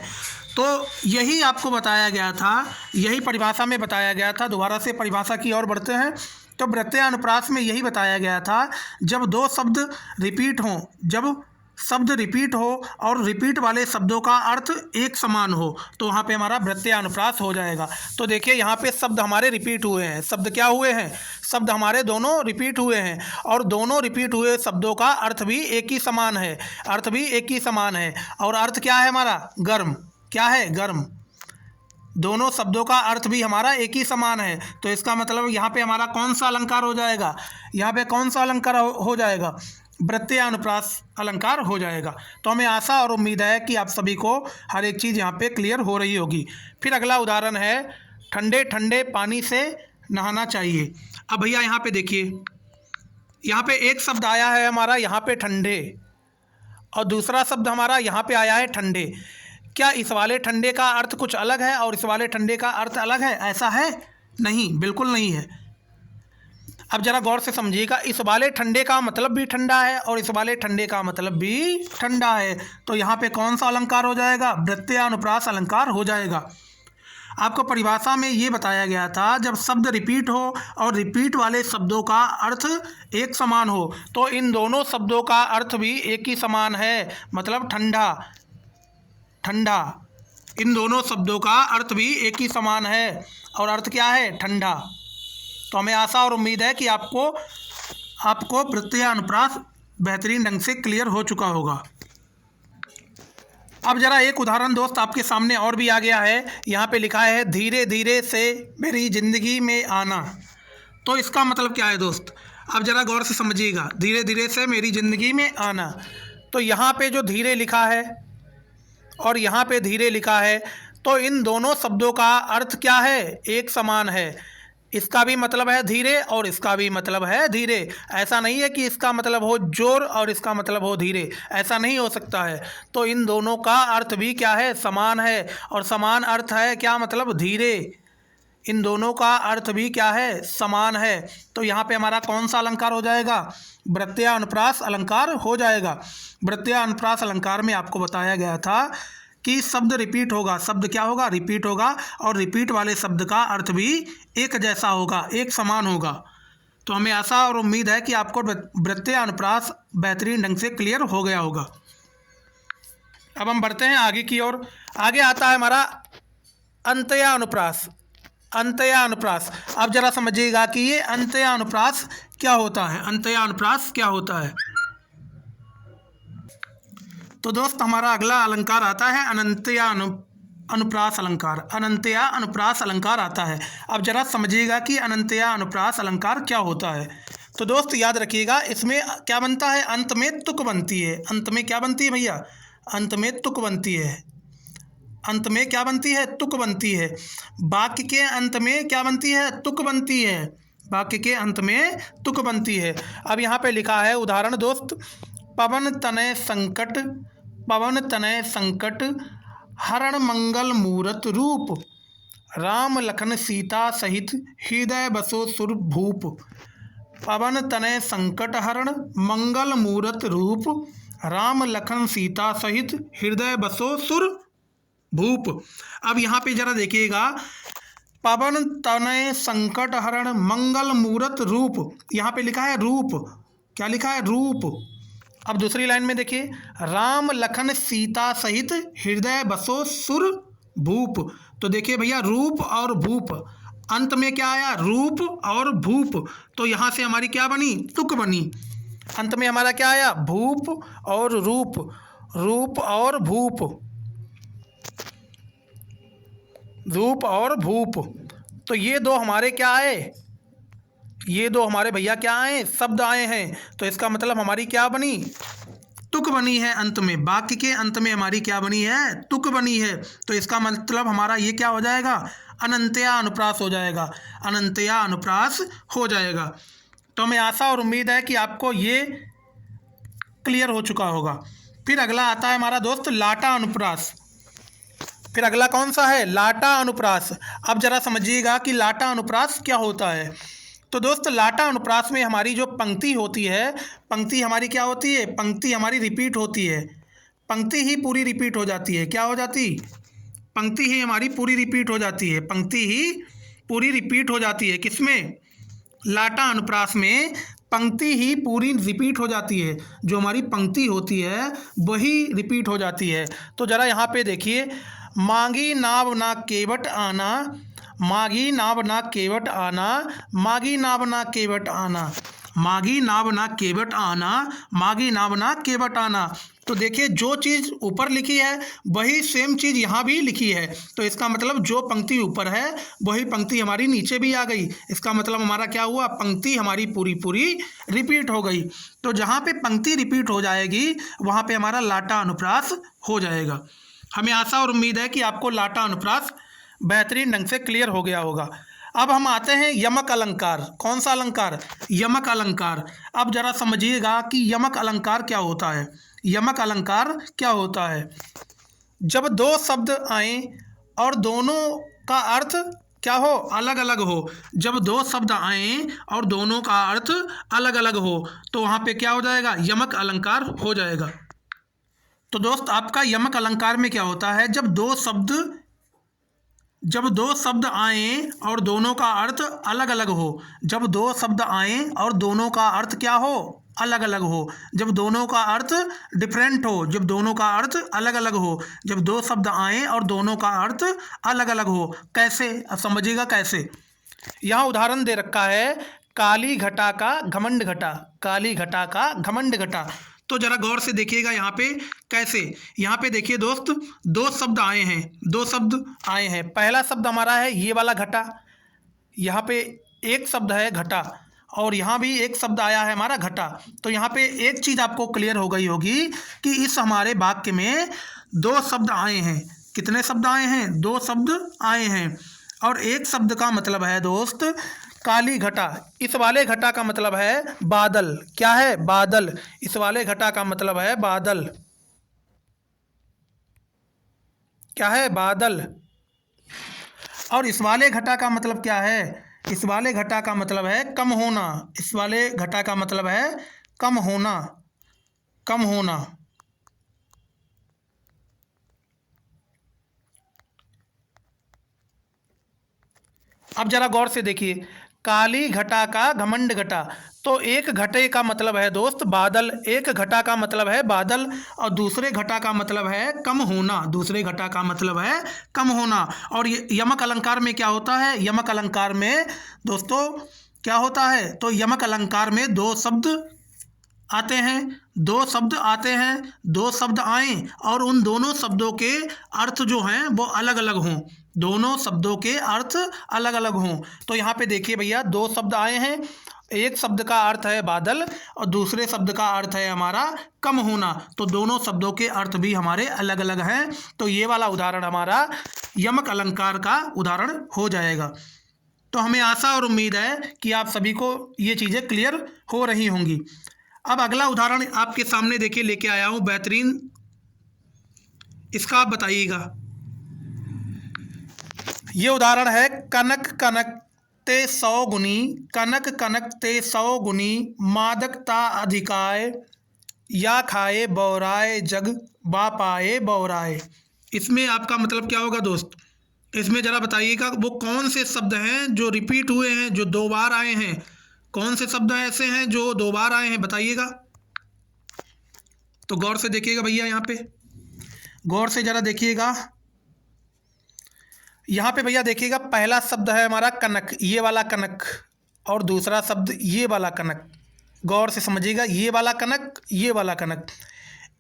तो यही आपको बताया गया था, यही परिभाषा में बताया गया था। दोबारा से परिभाषा की ओर बढ़ते हैं। तो वृत्तीय अनुप्रास में यही बताया गया था, जब 2 शब्द रिपीट हों, जब शब्द रिपीट हो और रिपीट वाले शब्दों का अर्थ एक समान हो तो वहाँ पे हमारा वृत्तीय अनुप्रास हो जाएगा। तो देखिए यहाँ पे शब्द हमारे रिपीट हुए हैं। शब्द क्या हुए हैं? शब्द हमारे दोनों रिपीट हुए हैं और दोनों रिपीट हुए शब्दों का अर्थ भी एक ही समान है। अर्थ भी एक ही समान है और अर्थ क्या है हमारा? गर्म। क्या है? गर्म। दोनों शब्दों का अर्थ भी हमारा एक ही समान है। तो इसका मतलब यहाँ पे हमारा कौन सा अलंकार हो जाएगा? यहाँ पे कौन सा अलंकार हो जाएगा? वृत्तीय अनुप्रास अलंकार हो जाएगा। तो हमें आशा और उम्मीद है कि आप सभी को हर एक चीज़ यहाँ पे क्लियर हो रही होगी। फिर अगला उदाहरण है, ठंडे ठंडे पानी से नहाना चाहिए। अब भैया यहाँ पे देखिए, यहाँ पे एक शब्द आया है हमारा यहाँ पे ठंडे और दूसरा शब्द हमारा यहाँ पे आया है ठंडे। क्या इस वाले ठंडे का अर्थ कुछ अलग है और इस वाले ठंडे का अर्थ अलग है? ऐसा है? नहीं, बिल्कुल नहीं है। अब ज़रा गौर से समझिएगा, इस वाले ठंडे का मतलब भी ठंडा है और इस वाले ठंडे का मतलब भी ठंडा है। तो यहाँ पे कौन सा अलंकार हो जाएगा? वृत्तीय अनुप्रास अलंकार हो जाएगा। आपको परिभाषा में ये बताया गया था, जब शब्द रिपीट हो और रिपीट वाले शब्दों का अर्थ एक समान हो तो इन दोनों शब्दों का अर्थ भी एक ही समान है, मतलब ठंडा। ठंडा, इन दोनों शब्दों का अर्थ भी एक ही समान है और अर्थ क्या है? ठंडा। तो हमें आशा और उम्मीद है कि आपको वृत्तीय अनुप्रास बेहतरीन ढंग से क्लियर हो चुका होगा। अब ज़रा एक उदाहरण दोस्त आपके सामने और भी आ गया है। यहाँ पे लिखा है धीरे धीरे से मेरी ज़िंदगी में आना। तो इसका मतलब क्या है दोस्त? अब ज़रा गौर से समझिएगा, धीरे धीरे से मेरी ज़िंदगी में आना। तो यहाँ पे जो धीरे लिखा है और यहाँ पे धीरे लिखा है, तो इन दोनों शब्दों का अर्थ क्या है? एक समान है। इसका भी मतलब है धीरे और इसका भी मतलब है धीरे। ऐसा नहीं है कि इसका मतलब हो जोर और इसका मतलब हो धीरे, ऐसा नहीं हो सकता है। तो इन दोनों का अर्थ भी क्या है? समान है और समान अर्थ है क्या? मतलब धीरे। इन दोनों का अर्थ भी क्या है? समान है। तो यहाँ पे हमारा कौन सा अलंकार हो जाएगा? वृत्तीय अनुप्रास अलंकार हो जाएगा। वृत्तीय अनुप्रास अलंकार में आपको बताया गया था कि शब्द रिपीट होगा। शब्द क्या होगा? रिपीट होगा और रिपीट वाले शब्द का अर्थ भी एक जैसा होगा, एक समान होगा। तो हमें आशा और उम्मीद है कि आपको वृत्तीय अनुप्रास बेहतरीन ढंग से क्लियर हो गया होगा। अब हम बढ़ते हैं आगे की ओर। आगे आता है हमारा अंत्यय अनुप्रास। अंत्यय अनुप्रास, अब जरा समझिएगा कि ये अंत्यय अनुप्रास क्या होता है। अंत्यय अनुप्रास क्या होता है? तो दोस्त हमारा अगला अलंकार आता है अनंतय अनुप्रास अलंकार। अनंतय अनुप्रास अलंकार आता है। अब जरा समझिएगा कि अनंतय अनुप्रास अलंकार क्या होता है। तो दोस्त याद रखिएगा, इसमें क्या बनता है? अंत में तुक बनती है। अंत में क्या बनती है भैया? अंत में तुक बनती है। अंत में क्या बनती है? तुक बनती है। वाक्य के अंत में क्या बनती है? तुक बनती है। वाक्य के अंत में तुक बनती है। अब यहाँ पे लिखा है उदाहरण दोस्त, पवन तनय संकट, पवन तनय संकट हरण मंगल मूरत रूप, राम लखन सीता सहित हृदय बसो सुर भूप। पवन तनय संकट हरण मंगल मूरत रूप, राम लखन सीता सहित हृदय बसो सुर भूप। अब यहाँ पे जरा देखिएगा, पवन तनय संकट हरण मंगल मूरत रूप, यहाँ पे लिखा है रूप। क्या लिखा है? रूप। अब दूसरी लाइन में देखिए, राम लखन सीता सहित हृदय बसो सुर भूप। तो देखिए भैया, रूप और भूप, अंत में क्या आया? रूप और भूप। तो यहाँ से हमारी क्या बनी? तुक बनी। अंत में हमारा क्या आया? भूप और रूप, रूप और भूप। धूप और भूप। तो ये दो हमारे क्या आए, ये दो हमारे भैया क्या आए, शब्द आए हैं। तो इसका मतलब हमारी क्या बनी, तुक बनी है। अंत में वाक्य के अंत में हमारी क्या बनी है, तुक बनी है। तो इसका मतलब हमारा ये क्या हो जाएगा, अनंतया अनुप्रास हो जाएगा, अनंतया अनुप्रास हो जाएगा। तो हमें आशा और उम्मीद है कि आपको ये क्लियर हो चुका होगा। फिर अगला आता है हमारा दोस्त लाटा अनुप्रास। फिर अगला कौन सा है, लाटा अनुप्रास। अब जरा समझिएगा कि लाटा अनुप्रास क्या होता है। तो दोस्त लाटा अनुप्रास में हमारी जो पंक्ति होती है, पंक्ति हमारी क्या होती है, पंक्ति हमारी रिपीट होती है, पंक्ति ही पूरी रिपीट हो जाती है। क्या हो जाती, पंक्ति ही हमारी पूरी रिपीट हो जाती है, पंक्ति ही पूरी रिपीट हो जाती है। किसमें, लाटा अनुप्रास में पंक्ति ही पूरी रिपीट हो जाती है, जो हमारी पंक्ति होती है वही रिपीट हो जाती है। तो ज़रा यहाँ पे देखिए, मांगी नाव ना केवट आना, मागी नाव ना केवट आना, मागी नाव ना केवट आना, मागी नाव ना केवट आना, मागी नाव ना केवट आना। तो देखिए जो चीज़ ऊपर लिखी है वही सेम चीज़ यहाँ भी लिखी है। तो इसका मतलब जो पंक्ति ऊपर है वही पंक्ति हमारी नीचे भी आ गई। इसका मतलब हमारा क्या हुआ, पंक्ति हमारी पूरी पूरी रिपीट हो गई। तो जहाँ पे पंक्ति रिपीट हो जाएगी वहाँ पे हमारा लाटा अनुप्रास हो जाएगा। हमें आशा और उम्मीद है कि आपको लाटा अनुप्रास बेहतरीन ढंग से क्लियर हो गया होगा। अब हम आते हैं यमक अलंकार। कौन सा अलंकार, यमक अलंकार। अब जरा समझिएगा कि यमक अलंकार क्या होता है। यमक अलंकार क्या होता है, जब दो शब्द आए और दोनों का अर्थ क्या हो, अलग अलग हो। जब दो शब्द आए और दोनों का अर्थ अलग अलग हो तो वहाँ पे क्या हो जाएगा, यमक अलंकार हो जाएगा। तो दोस्त आपका यमक अलंकार में क्या होता है, जब दो शब्द आए और दोनों का अर्थ अलग अलग हो। जब दो शब्द आए और दोनों का अर्थ क्या हो, अलग अलग हो। जब दोनों का अर्थ डिफरेंट हो, जब दोनों का अर्थ अलग अलग हो। जब दो शब्द आए और दोनों का अर्थ अलग अलग हो। कैसे, अब समझिएगा कैसे। यहाँ उदाहरण दे रखा है, काली घटा का घमंड घटा, काली घटा का घमंड घटा। तो जरा गौर से देखिएगा यहाँ पे कैसे। यहाँ पे देखिए दोस्त, दो शब्द आए हैं, दो शब्द आए हैं। पहला शब्द हमारा है ये वाला घटा, यहाँ पे एक शब्द है घटा, और यहाँ भी एक शब्द आया है हमारा घटा। तो यहाँ पे एक चीज़ आपको क्लियर हो गई होगी कि इस हमारे वाक्य में दो शब्द आए हैं। कितने शब्द आए हैं, दो शब्द आए हैं। और एक शब्द का मतलब है दोस्त काली घटा। इस वाले घटा का मतलब है बादल। क्या है, बादल। इस वाले घटा का मतलब है बादल। क्या है, बादल। और इस वाले घटा का मतलब क्या है, इस वाले घटा का मतलब है कम होना। इस वाले घटा का मतलब है कम होना, कम होना। अब जरा गौर से देखिए, काली घटा का घमंड घटा। तो एक घटे का मतलब है दोस्त बादल, एक घटा का मतलब है बादल, और दूसरे घटा का मतलब है कम होना, दूसरे घटा का मतलब है कम होना। और यमक अलंकार में क्या होता है, यमक अलंकार में दोस्तों क्या होता है, तो यमक अलंकार में दो शब्द आते हैं, दो शब्द आते हैं, दो शब्द आए और उन दोनों शब्दों के अर्थ जो हैं वो अलग अलग हों, दोनों शब्दों के अर्थ अलग अलग हों। तो यहाँ पे देखिए भैया, दो शब्द आए हैं, एक शब्द का अर्थ है बादल और दूसरे शब्द का अर्थ है हमारा कम होना। तो दोनों शब्दों के अर्थ भी हमारे अलग अलग हैं। तो ये वाला उदाहरण हमारा यमक अलंकार का उदाहरण हो जाएगा। तो हमें आशा और उम्मीद है कि आप सभी को ये चीज़ें क्लियर हो रही होंगी। अब अगला उदाहरण आपके सामने देखिए लेके आया हूँ बेहतरीन, इसका आप बताइएगा। ये उदाहरण है, कनक कनक ते 100 गुनी, कनक कनक ते 100 गुनी, मादकता अधिकाय, या खाए बौराए जग, बा पाए बौराए। इसमें आपका मतलब क्या होगा दोस्त, इसमें ज़रा बताइएगा वो कौन से शब्द हैं जो रिपीट हुए हैं, जो दो बार आए हैं। कौन से शब्द ऐसे हैं जो दो बार आए हैं, बताइएगा। तो गौर से देखिएगा भैया, यहाँ पे गौर से ज़रा देखिएगा। यहाँ पे भैया देखिएगा, पहला शब्द है हमारा कनक, ये वाला कनक, और दूसरा शब्द ये वाला कनक। गौर से समझिएगा, ये वाला कनक, ये वाला कनक।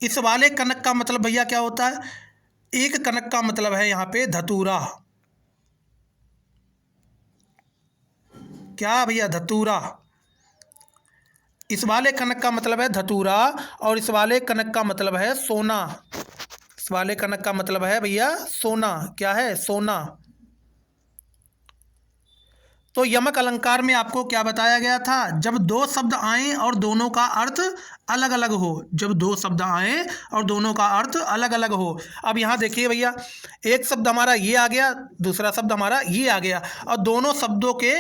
इस वाले कनक का मतलब भैया क्या होता है, एक कनक का मतलब है यहाँ पे धतूरा। क्या भैया? धतूरा। इस वाले कनक का मतलब है धतूरा और इस वाले कनक का मतलब है सोना। इस वाले कनक का मतलब है भैया सोना। क्या है? सोना। तो यमक अलंकार में आपको क्या बताया गया था? जब दो शब्द आएं और दोनों का अर्थ अलग अलग हो। जब दो शब्द आएं और दोनों का अर्थ अलग अलग हो। अब यहाँ देखिए भैया, एक शब्द हमारा ये आ गया, दूसरा शब्द हमारा ये आ गया और दोनों शब्दों के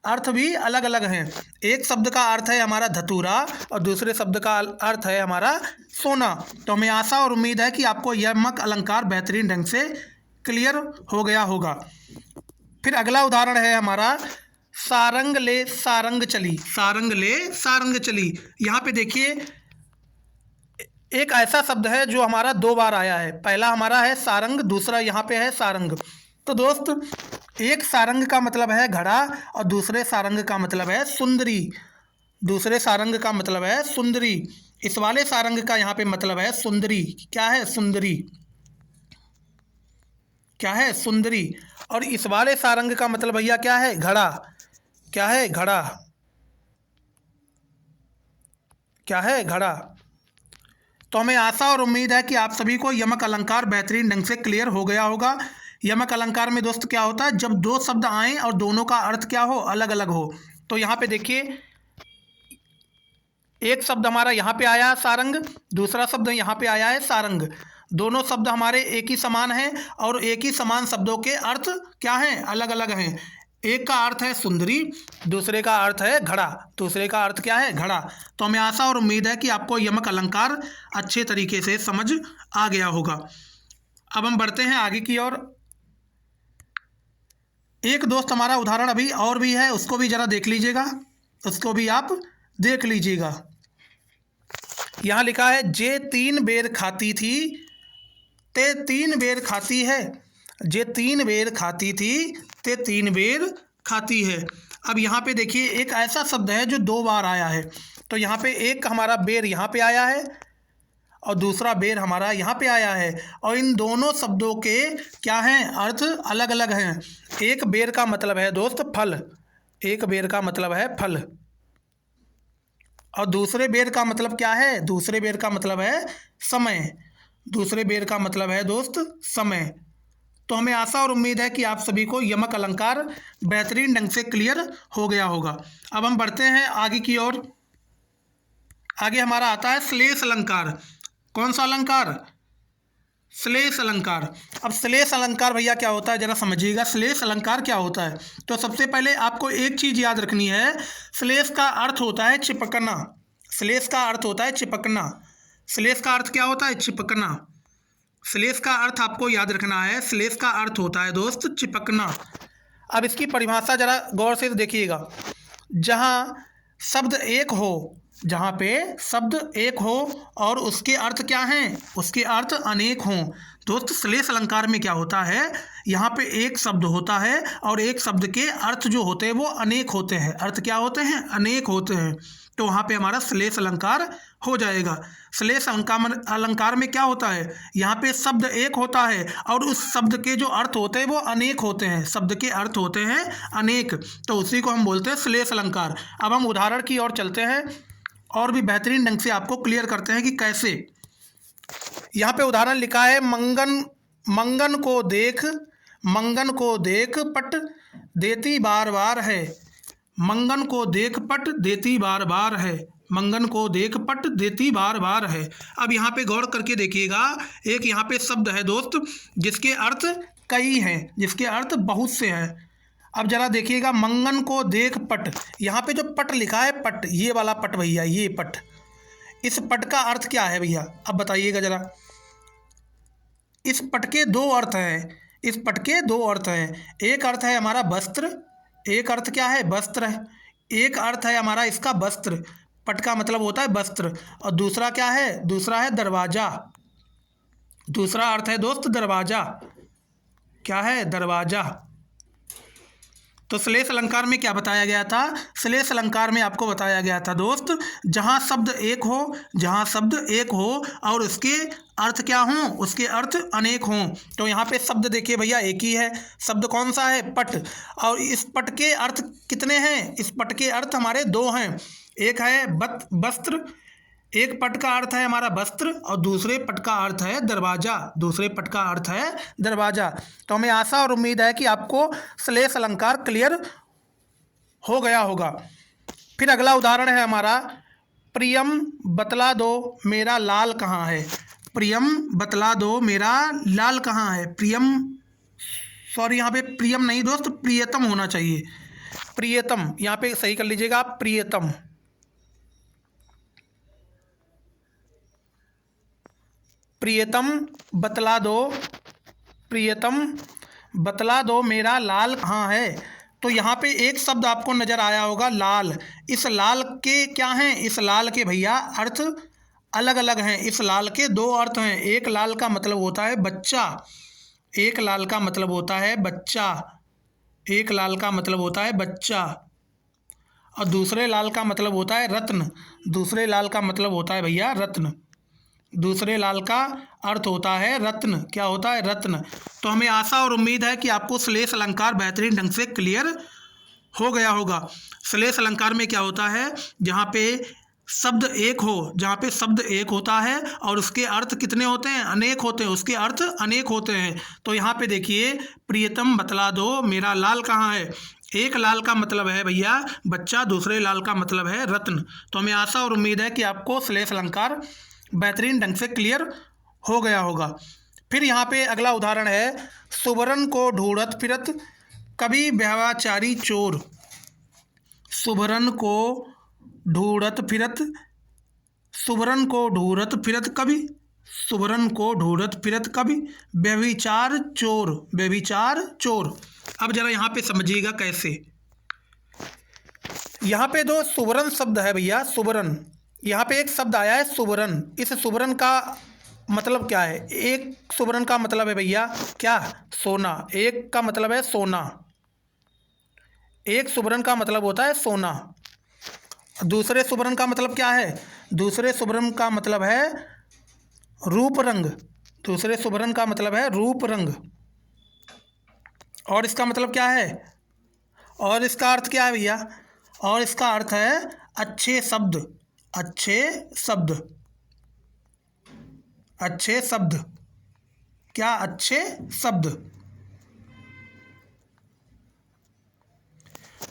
अर्थ भी अलग अलग हैं। एक शब्द का अर्थ है हमारा धतूरा और दूसरे शब्द का अर्थ है हमारा सोना। तो हमें आशा और उम्मीद है कि आपको यमक अलंकार बेहतरीन ढंग से क्लियर हो गया होगा। फिर अगला उदाहरण है हमारा सारंग ले सारंग चली। सारंग ले सारंग चली। यहाँ पे देखिए एक ऐसा शब्द है जो हमारा दो बार आया है। पहला हमारा है सारंग, दूसरा यहाँ पे है सारंग। तो दोस्त, एक सारंग का मतलब है घड़ा और दूसरे सारंग का मतलब है सुंदरी। दूसरे सारंग का मतलब है सुंदरी। इस वाले सारंग का यहाँ पे मतलब है सुंदरी। क्या है? सुंदरी। क्या है? सुंदरी। और इस वाले सारंग का मतलब भैया क्या है? घड़ा। क्या है? घड़ा। क्या है? घड़ा। तो हमें आशा और उम्मीद है कि आप सभी को यमक अलंकार बेहतरीन ढंग से क्लियर हो गया होगा। यमक अलंकार में दोस्त क्या होता है? जब दो शब्द आएं और दोनों का अर्थ क्या हो? अलग अलग हो। तो यहाँ पे देखिए एक शब्द हमारा यहाँ पे आया है सारंग, दूसरा शब्द यहाँ पे आया है सारंग। दोनों शब्द हमारे एक ही समान हैं और एक ही समान शब्दों के अर्थ क्या हैं? अलग अलग हैं। एक का अर्थ है सुंदरी, दूसरे का अर्थ है घड़ा। दूसरे का अर्थ क्या है? घड़ा। तो हमें आशा और उम्मीद है कि आपको यमक अलंकार अच्छे तरीके से समझ आ गया होगा। अब हम बढ़ते हैं आगे की ओर। एक दोस्त हमारा उदाहरण अभी और भी है, उसको भी ज़रा देख लीजिएगा। उसको भी आप देख लीजिएगा। यहाँ लिखा है जे तीन बेर खाती थी ते तीन बेर खाती है। जे तीन बेर खाती थी ते तीन बेर खाती है। अब यहाँ पे देखिए एक ऐसा शब्द है जो दो बार आया है। तो यहाँ पे एक हमारा बेर यहाँ पे आया है और दूसरा बेर हमारा यहाँ पे आया है और इन दोनों शब्दों के क्या हैं? अर्थ अलग अलग हैं। एक बेर का मतलब है दोस्त फल। एक बेर का मतलब है फल। और दूसरे बेर का मतलब क्या है? दूसरे बेर का मतलब है समय। दूसरे बेर का मतलब है दोस्त समय। तो हमें आशा और उम्मीद है कि आप सभी को यमक अलंकार बेहतरीन ढंग से क्लियर हो गया होगा। अब हम बढ़ते हैं आगे की ओर। आगे हमारा आता है श्लेष अलंकार। कौन सा अलंकार? श्लेष अलंकार। अब श्लेष अलंकार भैया क्या होता है? जरा समझिएगा श्लेष अलंकार क्या होता है। तो सबसे पहले आपको एक चीज़ याद रखनी है। श्लेष का अर्थ होता है चिपकना। श्लेष का अर्थ होता है चिपकना। श्लेष का अर्थ क्या होता है? चिपकना। श्लेष का अर्थ आपको याद रखना है। श्लेष का अर्थ होता है दोस्त चिपकना। अब इसकी परिभाषा जरा गौर से देखिएगा। जहाँ शब्द एक हो, जहाँ पे शब्द एक हो और उसके अर्थ क्या हैं? उसके अर्थ अनेक हों। दोस्त श्लेष अलंकार में क्या होता है? यहाँ पे एक शब्द होता है और एक शब्द के अर्थ जो होते हैं वो अनेक होते हैं। अर्थ क्या होते हैं? अनेक होते हैं। तो वहाँ पे हमारा श्लेष अलंकार हो जाएगा। श्लेष अलंकार में क्या होता है? यहाँ पे शब्द एक होता है और उस शब्द के जो अर्थ होते हैं वो अनेक होते हैं। शब्द के अर्थ होते हैं अनेक, तो उसी को हम बोलते हैं श्लेष अलंकार। अब हम उदाहरण की ओर चलते हैं और भी बेहतरीन ढंग से आपको क्लियर करते हैं कि कैसे। यहाँ पे उदाहरण लिखा है मंगन को देख पट देती बार बार है। मंगन को देख पट देती बार बार है। मंगन को देख पट देती बार बार है। अब यहाँ पे गौर करके देखिएगा, एक यहाँ पे शब्द है दोस्त जिसके अर्थ कई हैं, जिसके अर्थ बहुत से हैं। अब जरा देखिएगा मंगन को देख पट, यहाँ पे जो पट लिखा है पट, ये वाला पट भैया, ये पट, इस पट का अर्थ क्या है भैया? अब बताइएगा जरा। इस पट के दो अर्थ हैं। इस पट के दो अर्थ हैं। एक अर्थ है हमारा वस्त्र। एक अर्थ क्या है? वस्त्र है। एक अर्थ है हमारा इसका वस्त्र। पट का मतलब होता है वस्त्र। और दूसरा क्या है? दूसरा है दरवाजा। दूसरा अर्थ है दोस्त दरवाजा। क्या है? दरवाजा। तो श्लेष अलंकार में क्या बताया गया था? श्लेष अलंकार में आपको बताया गया था दोस्त, जहाँ शब्द एक हो, जहाँ शब्द एक हो और उसके अर्थ क्या हों, उसके अर्थ अनेक हों। तो यहाँ पे शब्द देखिए भैया एक ही है। शब्द कौन सा है? पट। और इस पट के अर्थ कितने हैं? इस पट के अर्थ हमारे दो हैं। एक है वस्त्र, एक पट का अर्थ है हमारा वस्त्र और दूसरे पट का अर्थ है दरवाज़ा, दूसरे पट का अर्थ है दरवाज़ा। तो हमें आशा और उम्मीद है कि आपको श्लेष अलंकार क्लियर हो गया होगा। फिर अगला उदाहरण है हमारा, प्रियम बतला दो मेरा लाल कहाँ है। प्रियम बतला दो मेरा लाल कहाँ है। प्रियम, सॉरी यहाँ पे प्रियम नहीं दोस्त, प्रियतम होना चाहिए। प्रियतम, यहाँ पे सही कर लीजिएगा आप, प्रियतम। प्रियतम बतला दो, प्रियतम बतला दो मेरा लाल कहाँ है। तो यहाँ पे एक शब्द आपको नज़र आया होगा लाल। इस लाल के क्या हैं? इस लाल के भैया अर्थ अलग अलग हैं। इस लाल के दो अर्थ हैं। एक लाल का मतलब होता है बच्चा, एक लाल का मतलब होता है बच्चा, एक लाल का मतलब होता है बच्चा, और दूसरे लाल का मतलब होता है रत्न। दूसरे लाल का मतलब होता है भैया रत्न। दूसरे लाल का अर्थ होता है रत्न। क्या होता है? रत्न। तो हमें आशा और उम्मीद है कि आपको श्लेष अलंकार बेहतरीन ढंग से क्लियर हो गया होगा। श्लेष अलंकार में क्या होता है? जहाँ पे शब्द एक हो, जहाँ पे शब्द एक होता है और उसके अर्थ कितने होते हैं? अनेक होते हैं, उसके अर्थ अनेक होते हैं। तो यहाँ पे देखिए, प्रियतम बतला दो मेरा लाल कहाँ है। एक लाल का मतलब है भैया बच्चा, दूसरे लाल का मतलब है रत्न। तो हमें आशा और उम्मीद है कि आपको श्लेष अलंकार बेहतरीन ढंग से क्लियर हो गया होगा। फिर यहाँ पे अगला उदाहरण है, सुभरन को ढूंढत फिरत कभी व्यभिचारी चोर। सुभरन को ढूंढत फिरत, सुभरन को ढूंढत फिरत कभी, सुभरन को ढूंढत फिरत कभी व्यभिचार चोर, व्यभिचार चोर। अब जरा यहाँ पे समझिएगा कैसे। यहाँ पे दो सुभरन शब्द है भैया, सुभरन। यहाँ पे एक शब्द आया है सुभरन। इस सुभरन का मतलब क्या है? एक सुभरन का मतलब है भैया क्या? सोना। एक का मतलब है सोना, एक सुभरन का मतलब होता है सोना। दूसरे सुभरन का मतलब क्या है? दूसरे सुभरन का मतलब है रूप रंग। दूसरे सुभरन का मतलब है रूप रंग। और इसका मतलब क्या है? और इसका अर्थ क्या है भैया? और इसका अर्थ है अच्छे शब्द, अच्छे शब्द, अच्छे शब्द। क्या? अच्छे शब्द।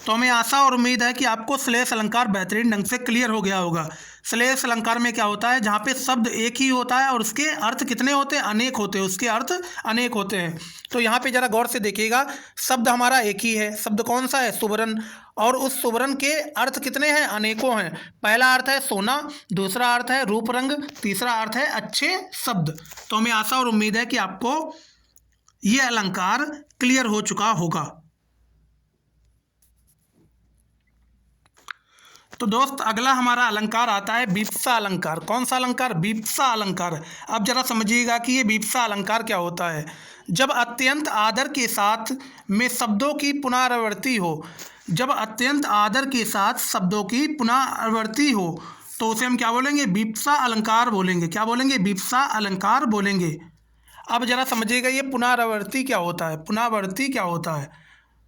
तो हमें आशा और उम्मीद है कि आपको श्लेष अलंकार बेहतरीन ढंग से क्लियर हो गया होगा। श्लेष अलंकार में क्या होता है? जहाँ पे शब्द एक ही होता है और उसके अर्थ कितने होते हैं? अनेक होते हैं, उसके अर्थ अनेक होते हैं। तो यहाँ पे जरा गौर से देखिएगा, शब्द हमारा एक ही है। शब्द कौन सा है? सुभरन। और उस सुभरन के अर्थ कितने हैं? अनेकों हैं। पहला अर्थ है सोना, दूसरा अर्थ है रूप रंग, तीसरा अर्थ है अच्छे शब्द। तो हमें आशा और उम्मीद है कि आपको ये अलंकार क्लियर हो चुका होगा। तो दोस्त अगला हमारा अलंकार आता है विवक्षा अलंकार। कौन सा अलंकार? विवक्षा अलंकार। अब जरा समझिएगा कि ये विवक्षा अलंकार क्या होता है। जब अत्यंत आदर के साथ में शब्दों की पुनरावृत्ति हो, जब अत्यंत आदर के साथ शब्दों की पुनरावृत्ति हो तो उसे हम क्या बोलेंगे? विवक्षा अलंकार बोलेंगे। क्या बोलेंगे? विवक्षा अलंकार बोलेंगे। अब जरा समझिएगा ये पुनरावृत्ति क्या होता है। पुनरावृत्ति क्या होता है?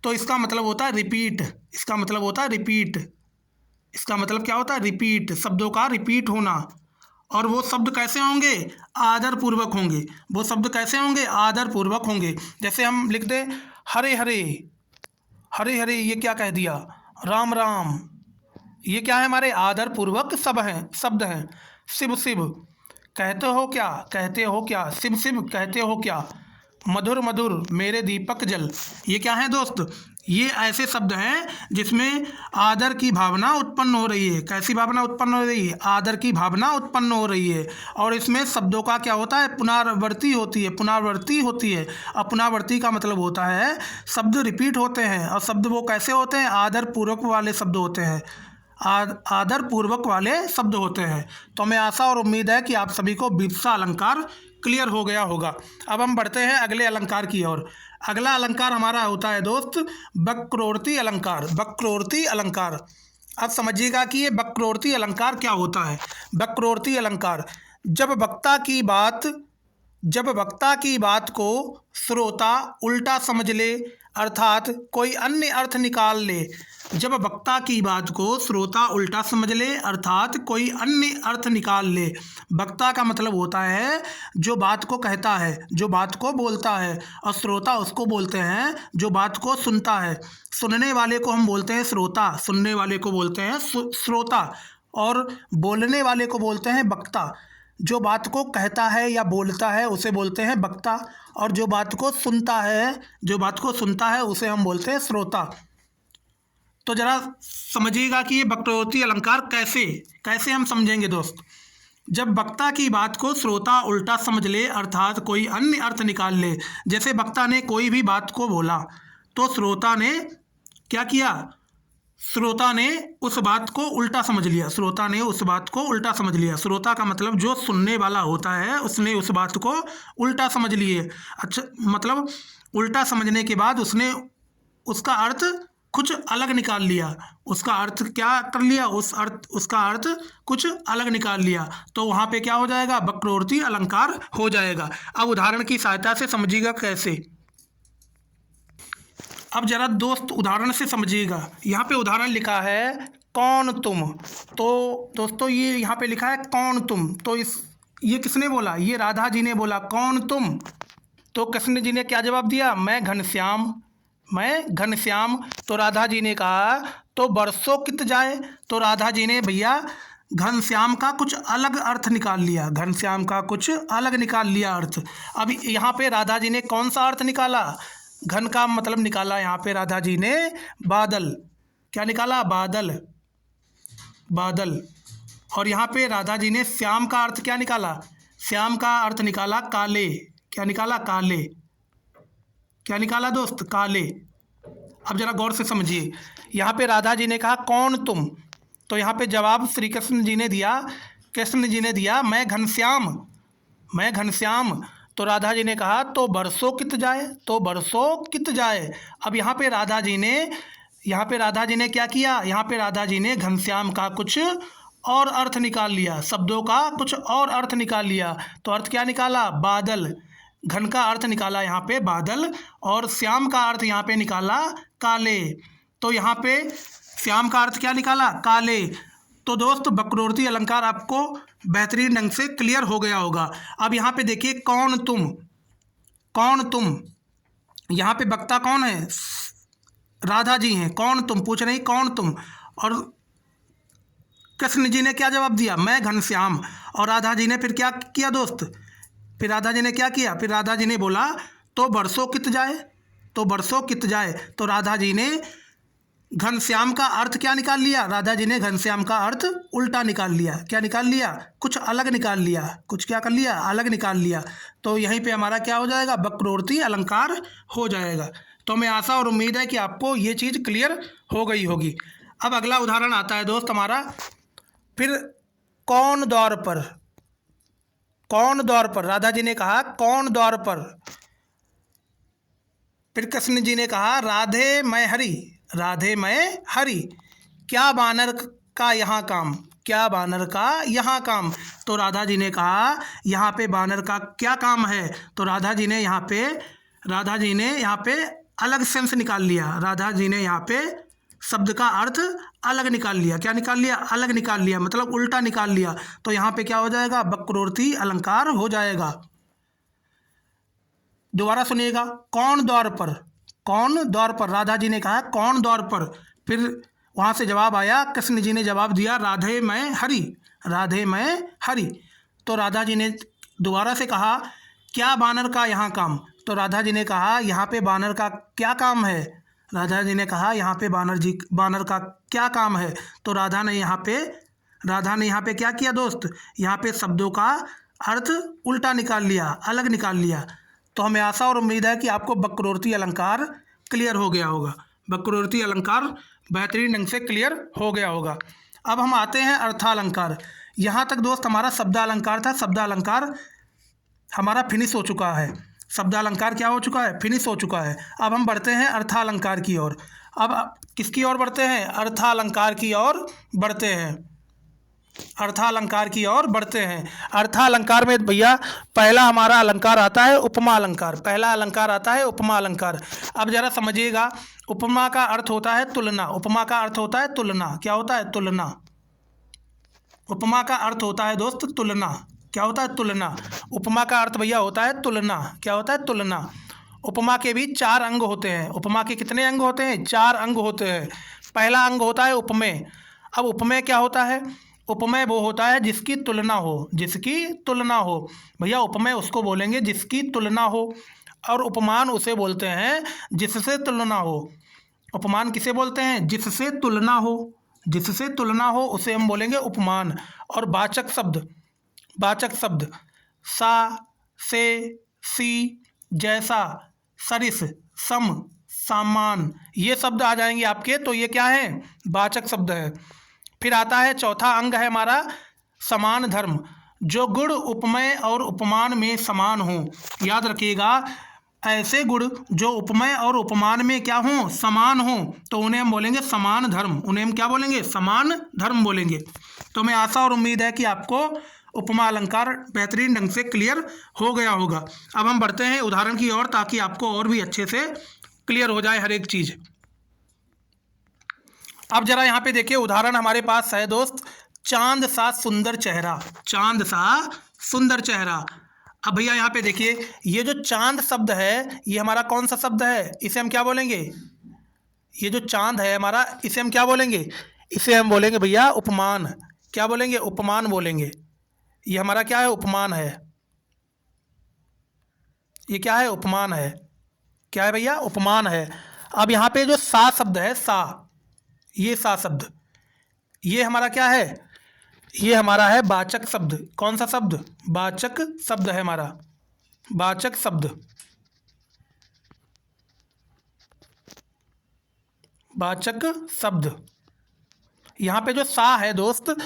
तो इसका मतलब होता है रिपीट। इसका मतलब होता है रिपीट। इसका मतलब क्या होता है? रिपीट, शब्दों का रिपीट होना। और वो शब्द कैसे होंगे? आदरपूर्वक होंगे। वो शब्द कैसे होंगे? आदरपूर्वक होंगे। जैसे हम लिख दें हरे हरे, हरे हरे, ये क्या कह दिया? राम राम। ये क्या है? हमारे आदरपूर्वक सब हैं, शब्द हैं। शिव शिव, कहते हो क्या? कहते हो क्या? शिव शिव, कहते हो क्या? मधुर मधुर, मेरे दीपक जल। ये क्या है दोस्त? ये ऐसे शब्द हैं जिसमें आदर की भावना उत्पन्न हो रही है। कैसी भावना उत्पन्न हो रही है? आदर की भावना उत्पन्न हो रही है। और इसमें शब्दों का क्या होता है? पुनरावृत्ति होती है, पुनरावृत्ति होती है। अब पुनरावृत्ति का मतलब होता है शब्द रिपीट होते हैं। और शब्द वो कैसे होते हैं? आदरपूर्वक वाले शब्द होते हैं, आदरपूर्वक वाले शब्द होते हैं। तो हमें आशा और उम्मीद है कि आप सभी को विवक्षा अलंकार क्लियर हो गया होगा। अब हम बढ़ते हैं अगले अलंकार की ओर। अगला अलंकार हमारा होता है दोस्त वक्रोक्ति अलंकार। वक्रोक्ति अलंकार, अब समझिएगा कि ये वक्रोक्ति अलंकार क्या होता है। वक्रोक्ति अलंकार, जब वक्ता की बात को श्रोता उल्टा समझ ले अर्थात कोई अन्य अर्थ निकाल ले। जब वक्ता की बात को श्रोता उल्टा समझ ले अर्थात कोई अन्य अर्थ निकाल ले। वक्ता का मतलब होता है जो बात को कहता है, जो बात को बोलता है, और श्रोता उसको बोलते हैं जो बात को सुनता है। सुनने वाले को हम बोलते हैं श्रोता, सुनने वाले को बोलते हैं श्रोता, और बोलने वाले को बोलते हैं वक्ता। जो बात को कहता है या बोलता है उसे बोलते हैं वक्ता, और जो बात को सुनता है उसे हम बोलते हैं श्रोता। तो जरा समझिएगा कि ये वक्रोक्ति अलंकार कैसे हम समझेंगे दोस्त। जब वक्ता की बात को श्रोता उल्टा समझ ले अर्थात कोई अन्य अर्थ निकाल ले। जैसे वक्ता ने कोई भी बात को बोला तो श्रोता ने क्या किया, श्रोता ने उस बात को उल्टा समझ लिया। श्रोता ने उस बात को उल्टा समझ लिया। श्रोता का मतलब जो सुनने वाला होता है उसने उस बात को उल्टा समझ लिए। अच्छा, मतलब उल्टा समझने के बाद उसने उसका अर्थ कुछ अलग निकाल लिया। उसका अर्थ क्या कर लिया, उसका अर्थ कुछ अलग निकाल लिया। तो वहाँ पे क्या हो जाएगा, वक्रोक्ति अलंकार हो जाएगा। अब उदाहरण की सहायता से समझिएगा कैसे। अब जरा दोस्त उदाहरण से समझिएगा। यहाँ पे उदाहरण लिखा है कौन तुम। तो दोस्तों ये यहाँ पे लिखा है कौन तुम, तो ये किसने बोला, ये राधा जी ने बोला कौन तुम। तो कृष्ण जी ने क्या जवाब दिया, मैं घनश्याम, मैं घनश्याम। तो राधा जी ने कहा तो बरसों कित जाए। तो राधा जी ने भैया घनश्याम का कुछ अलग अर्थ निकाल लिया, घनश्याम का कुछ अलग निकाल लिया अर्थ। अब यहाँ पे राधा जी ने कौन सा अर्थ निकाला, घन का मतलब निकाला यहाँ पे राधा जी ने बादल। क्या निकाला, बादल, बादल। और यहाँ पे राधा जी ने श्याम का अर्थ क्या निकाला, श्याम का अर्थ निकाला काले। क्या निकाला, काले। क्या निकाला दोस्त, काले। अब जरा गौर से समझिए। यहाँ पे राधा जी ने कहा कौन तुम, तो यहाँ पे जवाब श्री कृष्ण जी ने दिया, कृष्ण जी ने दिया मैं घनश्याम, मैं घनश्याम। तो राधा जी ने कहा तो बरसों कित जाए, तो बरसों कित जाए। अब यहाँ पे राधा जी ने क्या किया, यहाँ पे राधा जी ने घनश्याम का कुछ और अर्थ निकाल लिया, शब्दों का कुछ और अर्थ निकाल लिया। तो अर्थ क्या निकाला, बादल। घन का अर्थ निकाला यहाँ पे बादल, और श्याम का अर्थ यहाँ पे निकाला काले। तो यहाँ पे श्याम का अर्थ क्या निकाला, काले। तो दोस्त वक्रोक्ति अलंकार आपको बेहतरीन ढंग से क्लियर हो गया होगा। अब यहाँ पे देखिए कौन तुम, कौन तुम, यहाँ पे वक्ता कौन है, राधा जी हैं। कौन तुम पूछ रही, कौन तुम, और कृष्ण जी ने क्या जवाब दिया, मैं घनश्याम। और राधा जी ने फिर क्या किया दोस्त, फिर राधा जी ने क्या किया, फिर राधा जी ने बोला तो बरसों कित जाए, तो बरसों कित जाए। तो राधा जी ने घनश्याम का अर्थ क्या निकाल लिया, राधा जी ने घनश्याम का अर्थ उल्टा निकाल लिया। क्या निकाल लिया, कुछ अलग निकाल लिया, कुछ क्या कर लिया, अलग निकाल लिया। तो यहीं पे हमारा क्या हो जाएगा, वक्रोक्ति अलंकार हो जाएगा। तो मैं आशा और उम्मीद है कि आपको ये चीज़ क्लियर हो गई होगी। अब अगला उदाहरण आता है दोस्त हमारा, फिर कौन द्वार पर, कौन द्वार पर। राधा जी ने कहा कौन द्वार पर। फिर कृष्ण जी ने कहा राधे मैं हरि, राधे मैं हरि। क्या बानर का यहाँ काम, क्या बानर का यहाँ काम। तो राधा जी ने कहा यहाँ पे बानर का क्या काम है। तो राधा जी ने यहाँ पे अलग सेंस निकाल लिया। राधा जी ने यहाँ पे शब्द का अर्थ अलग निकाल लिया। क्या निकाल लिया, अलग निकाल लिया, मतलब उल्टा निकाल लिया। तो यहाँ पे क्या हो जाएगा, वक्रोक्ति अलंकार हो जाएगा। दोबारा सुनिएगा, कौन द्वार पर, कौन द्वार पर। राधा जी ने कहा कौन द्वार पर। फिर वहाँ से जवाब आया, कृष्ण जी ने जवाब दिया राधे मैं हरि, राधे मैं हरि। तो राधा जी ने दोबारा से कहा क्या बानर का यहाँ काम। तो राधा जी ने कहा यहाँ पे बानर का क्या काम है। राधा जी ने कहा यहाँ पे बानर का क्या काम है। तो राधा ने यहाँ पे क्या किया दोस्त, यहाँ पे शब्दों का अर्थ उल्टा निकाल लिया, अलग निकाल लिया। तो हमें आशा और उम्मीद है कि आपको वक्रोक्ति अलंकार क्लियर हो गया होगा, वक्रोक्ति अलंकार बेहतरीन ढंग से क्लियर हो गया होगा। अब हम आते हैं अर्थालंकार। यहाँ तक दोस्त हमारा शब्दालंकार था। शब्दालंकार हमारा फिनिश हो चुका है। शब्दालंकार क्या हो चुका है? फिनिश हो चुका है। अब हम बढ़ते हैं अर्थालंकार की ओर। अब किसकी ओर बढ़ते हैं? अर्थालंकार की ओर बढ़ते हैं। अर्थालंकार की ओर बढ़ते हैं। अर्थालंकार में भैया पहला हमारा अलंकार आता है उपमा अलंकार। पहला अलंकार आता है उपमा अलंकार। अब जरा समझिएगा, उपमा का अर्थ होता है तुलना। उपमा का अर्थ होता है तुलना। क्या होता है? तुलना। उपमा का अर्थ होता है दोस्त तुलना। क्या होता है? तुलना। उपमा का अर्थ भैया होता है तुलना। क्या होता है? तुलना। उपमा के भी 4 अंग होते हैं। उपमा के कितने अंग होते हैं? 4 अंग होते हैं। पहला अंग होता है उपमेय। अब उपमेय क्या होता है? उपमेय वो होता है जिसकी तुलना हो। जिसकी तुलना हो भैया, उपमेय उसको बोलेंगे जिसकी तुलना हो। और उपमान उसे बोलते हैं जिससे तुलना हो। उपमान किसे बोलते हैं? जिससे तुलना हो। जिससे तुलना हो उसे हम बोलेंगे उपमान। और वाचक शब्द, वाचक शब्द सा, से, सी, जैसा, सरिस, सम, सामान, ये शब्द आ जाएंगे आपके। तो ये क्या है? वाचक शब्द है। फिर आता है चौथा अंग है हमारा समान धर्म। जो गुण उपमेय और उपमान में समान हो। याद रखिएगा, ऐसे गुण जो उपमेय और उपमान में क्या हों? समान हों, तो उन्हें हम बोलेंगे समान धर्म। उन्हें हम क्या बोलेंगे? समान धर्म बोलेंगे। तो मैं आशा और उम्मीद है कि आपको उपमा अलंकार बेहतरीन ढंग से क्लियर हो गया होगा। अब हम बढ़ते हैं उदाहरण की ओर, ताकि आपको और भी अच्छे से क्लियर हो जाए हर एक चीज़। अब जरा यहाँ पे देखिए, उदाहरण हमारे पास है दोस्त, चांद सा सुंदर चेहरा। चांद सा सुंदर चेहरा। अब भैया यहाँ पे देखिए, ये जो चांद शब्द है ये हमारा कौन सा शब्द है? इसे हम क्या बोलेंगे? ये जो चांद है हमारा, इसे हम क्या बोलेंगे? इसे हम बोलेंगे भैया उपमान। क्या बोलेंगे? उपमान बोलेंगे। ये हमारा क्या है? उपमान है। ये क्या है? उपमान है। क्या है भैया? उपमान है। अब यहाँ पे जो सा शब्द है, सा, ये सा शब्द, ये हमारा क्या है? ये हमारा है वाचक शब्द। कौन सा शब्द? वाचक शब्द है हमारा। वाचक शब्द, वाचक शब्द। यहाँ पे जो सा है दोस्त,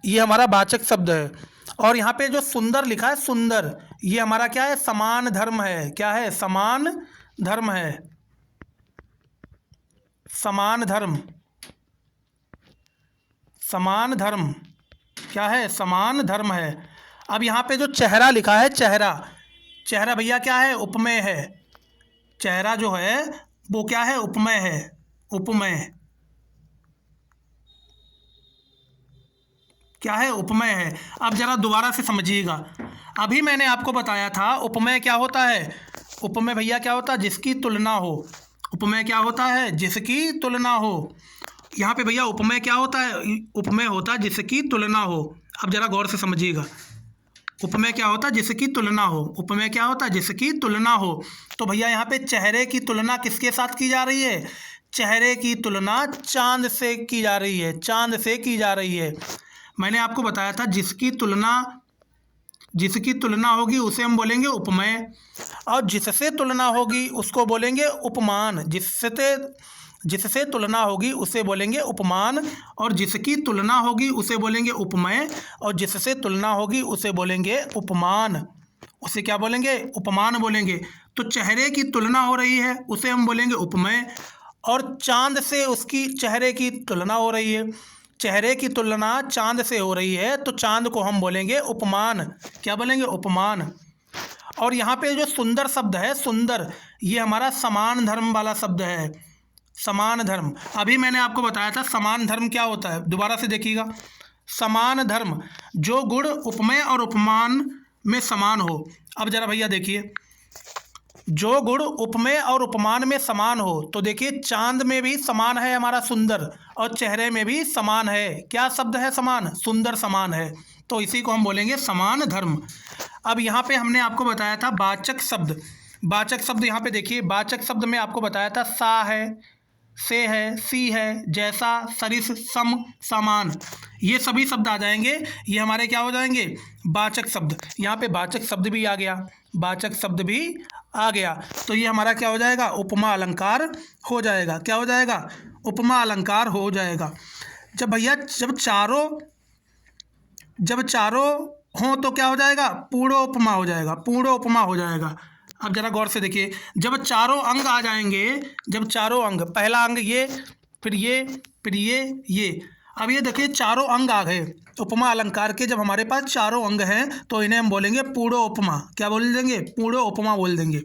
ये हमारा वाचक शब्द है। और यहाँ पे जो सुंदर लिखा है, सुंदर, ये हमारा क्या है? समान धर्म है। क्या है? समान धर्म है। समान धर्म, समान धर्म, क्या है? समान धर्म है। अब यहाँ पे जो चेहरा लिखा है, चेहरा, चेहरा भैया क्या है? उपमेय है। चेहरा जो है वो क्या है? उपमेय है। उपमेय, क्या है? उपमेय है। अब जरा दोबारा से समझिएगा, अभी मैंने आपको बताया था उपमेय क्या होता है। उपमेय भैया क्या होता है? जिसकी तुलना हो। उपमेय क्या होता है? जिसकी तुलना हो। यहाँ पे भैया उपमेय क्या होता है? उपमेय होता है जिसकी तुलना हो। अब जरा गौर से समझिएगा, उपमेय क्या होता है? जिसकी तुलना हो। उपमेय क्या होता है? जिसकी तुलना हो। तो भैया यहाँ पे चेहरे की तुलना किसके साथ की जा रही है? चेहरे की तुलना चांद से की जा रही है। चांद से की जा रही है। मैंने आपको बताया था जिसकी तुलना होगी उसे हम बोलेंगे उपमेय, और जिससे तुलना होगी उसको बोलेंगे उपमान। जिससे तुलना होगी उसे बोलेंगे उपमान, और जिसकी तुलना होगी उसे बोलेंगे उपमेय, और जिससे तुलना होगी उसे बोलेंगे उपमान। उसे क्या बोलेंगे? उपमान बोलेंगे। तो चेहरे की तुलना हो रही है उसे हम बोलेंगे उपमेय, और चांद से उसकी चेहरे की तुलना हो रही है। चेहरे की तुलना चांद से हो रही है तो चांद को हम बोलेंगे उपमान। क्या बोलेंगे? उपमान। और यहाँ पे जो सुंदर शब्द है, सुंदर, ये हमारा समान धर्म वाला शब्द है। समान धर्म, अभी मैंने आपको बताया था समान धर्म क्या होता है। दोबारा से देखिएगा, समान धर्म, जो गुण उपमेय और उपमान में समान हो। अब जरा भैया देखिए, जो गुण उपमेय और उपमान में समान हो, तो देखिए चांद में भी समान है हमारा सुंदर, और चेहरे में भी समान है। क्या शब्द है? समान। सुंदर समान है, तो इसी को हम बोलेंगे समान धर्म। अब यहाँ पे हमने आपको बताया था वाचक शब्द। वाचक शब्द यहाँ पे देखिए, वाचक शब्द में आपको बताया था सा है, से है, सी है, जैसा, सरिस, सम, समान, ये सभी शब्द आ जाएंगे। ये हमारे क्या हो जाएंगे? वाचक शब्द। यहाँ पे वाचक शब्द भी आ गया, वाचक शब्द भी आ गया, तो ये हमारा क्या हो जाएगा? उपमा अलंकार हो जाएगा। क्या हो जाएगा? उपमा अलंकार हो जाएगा। जब भैया जब चारों हो तो क्या हो जाएगा, पूर्णोपमा हो जाएगा, पूर्णोपमा हो जाएगा। अब जरा गौर से देखिए, जब चारों अंग आ जाएंगे, जब चारों अंग, पहला अंग ये, फिर ये, फिर ये, अब ये देखिए चारों अंग आ गए उपमा अलंकार के। जब हमारे पास चारों अंग हैं तो इन्हें हम बोलेंगे पूर्णोपमा। क्या बोल देंगे, पूर्णोपमा बोल देंगे।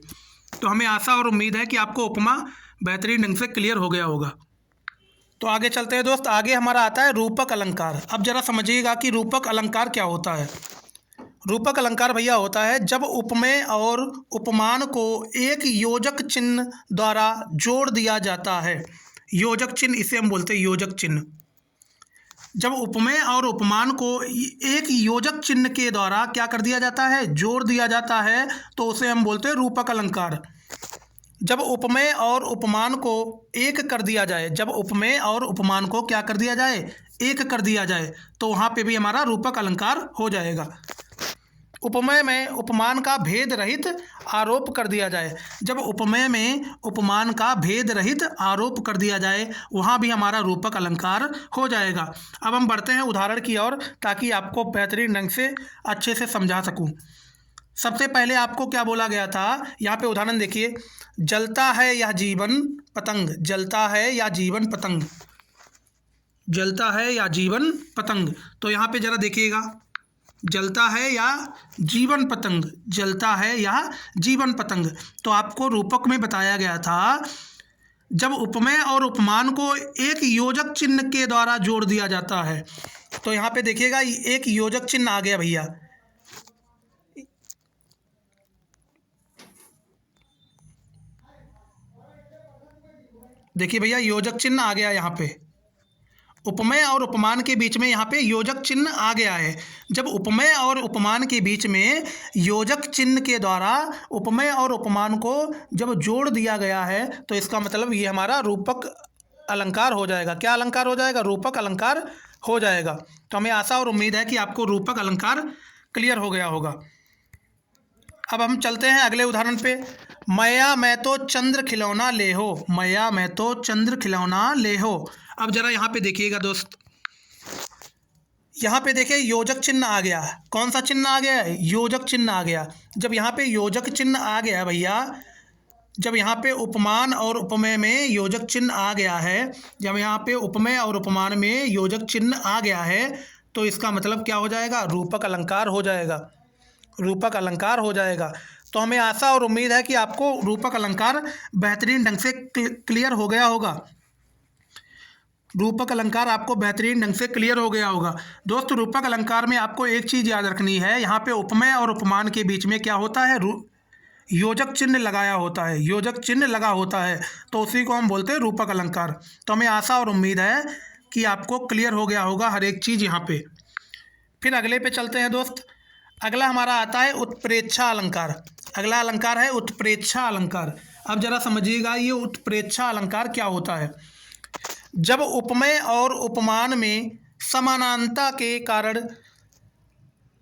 तो हमें आशा और उम्मीद है कि आपको उपमा बेहतरीन ढंग से क्लियर हो गया होगा। तो आगे चलते हैं दोस्त, आगे हमारा आता है रूपक अलंकार। अब जरा समझिएगा कि रूपक अलंकार क्या होता है। रूपक अलंकार भैया होता है जब उपमेय और उपमान को एक योजक चिन्ह द्वारा जोड़ दिया जाता है। योजक चिन्ह, इसे हम बोलते हैं योजक चिन्ह। जब उपमेय और उपमान को एक योजक चिन्ह के द्वारा क्या कर दिया जाता है, जोड़ दिया जाता है, तो उसे हम बोलते हैं रूपक अलंकार। जब उपमेय और उपमान को एक कर दिया जाए, जब उपमेय और उपमान को क्या कर दिया जाए, एक कर दिया जाए, तो वहाँ पे भी हमारा रूपक अलंकार हो जाएगा। उपमेय में उपमान का भेद रहित आरोप कर दिया जाए, जब उपमेय में उपमान का भेद रहित आरोप कर दिया जाए, वहाँ भी हमारा रूपक अलंकार हो जाएगा। अब हम बढ़ते हैं उदाहरण की ओर, ताकि आपको बेहतरीन ढंग से अच्छे से समझा सकूं। सबसे पहले आपको क्या बोला गया था, यहाँ पे उदाहरण देखिए, जलता है यह जीवन पतंग, जलता है या जीवन पतंग, जलता है या जीवन पतंग। तो यहाँ पे जरा देखिएगा, जलता है या जीवन पतंग, जलता है या जीवन पतंग। तो आपको रूपक में बताया गया था जब उपमेय और उपमान को एक योजक चिन्ह के द्वारा जोड़ दिया जाता है। तो यहाँ पे देखिएगा एक योजक चिन्ह आ गया भैया, देखिए भैया योजक चिन्ह आ गया यहाँ पे, उपमेय और उपमान के बीच में यहाँ पे योजक चिन्ह आ गया है। जब उपमेय और उपमान के बीच में योजक चिन्ह के द्वारा उपमेय और उपमान को जब जोड़ दिया गया है, तो इसका मतलब ये हमारा रूपक अलंकार हो जाएगा। क्या अलंकार हो जाएगा, रूपक अलंकार हो जाएगा। तो हमें आशा और उम्मीद है कि आपको रूपक अलंकार क्लियर हो गया होगा। अब हम चलते हैं अगले उदाहरण पे। मैया मैं तो चंद्र खिलौना ले हो, मैया मैं तो चंद्र खिलौना ले हो। अब जरा यहाँ पे देखिएगा दोस्त, यहाँ पे देखिए योजक चिन्ह आ गया। कौन सा चिन्ह आ गया है, योजक चिन्ह आ गया। जब यहाँ पे योजक चिन्ह आ गया भैया, जब यहाँ पे उपमान और उपमेय में योजक चिन्ह आ गया है, जब यहाँ पे उपमेय और उपमान में योजक चिन्ह आ गया है, तो इसका मतलब क्या हो जाएगा, रूपक अलंकार हो जाएगा, रूपक अलंकार हो जाएगा। तो हमें आशा और उम्मीद है कि आपको रूपक अलंकार बेहतरीन ढंग से क्लियर हो गया होगा। रूपक अलंकार आपको बेहतरीन ढंग से क्लियर हो गया होगा। दोस्त रूपक अलंकार में आपको एक चीज़ याद रखनी है, यहाँ पे उपमेय और उपमान के बीच में क्या होता है, योजक चिन्ह लगाया होता है, योजक चिन्ह लगा होता है, तो उसी को हम बोलते हैं रूपक अलंकार। तो हमें आशा और उम्मीद है कि आपको क्लियर हो गया होगा हर एक चीज़ यहाँ पे। फिर अगले पे चलते हैं दोस्त। अगला हमारा आता है उत्प्रेक्षा अलंकार। अगला अलंकार है उत्प्रेक्षा अलंकार। अब जरा समझिएगा ये उत्प्रेक्षा अलंकार क्या होता है। जब उपमेय और उपमान में समानांतरता के कारण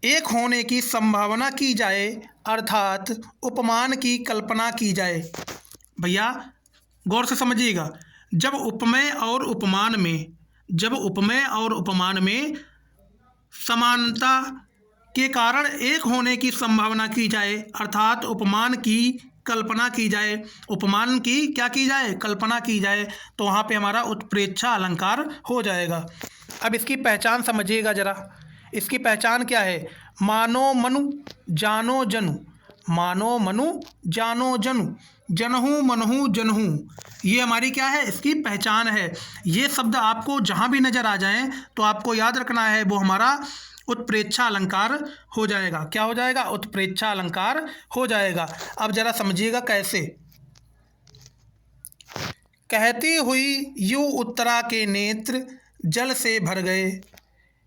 एक होने की संभावना की जाए, अर्थात उपमान की कल्पना की जाए। भैया गौर से समझिएगा, जब उपमेय और उपमान में, जब उपमेय और उपमान में समानता के कारण एक होने की संभावना की जाए, अर्थात उपमान की कल्पना की जाए, उपमान की क्या की जाए, कल्पना की जाए, तो वहाँ पे हमारा उत्प्रेक्षा अलंकार हो जाएगा। अब इसकी पहचान समझिएगा जरा, इसकी पहचान क्या है, मानो मनु जानो जनु, मानो मनु जानो जनु, जनहु मनहु जनहु, ये हमारी क्या है, इसकी पहचान है। ये शब्द आपको जहाँ भी नज़र आ जाएं तो आपको याद रखना है, वो हमारा उत्प्रेक्षा अलंकार हो जाएगा। क्या हो जाएगा, उत्प्रेक्षा अलंकार हो जाएगा। अब जरा समझिएगा कैसे। कहती हुई यूं उत्तरा के नेत्र जल से भर गए,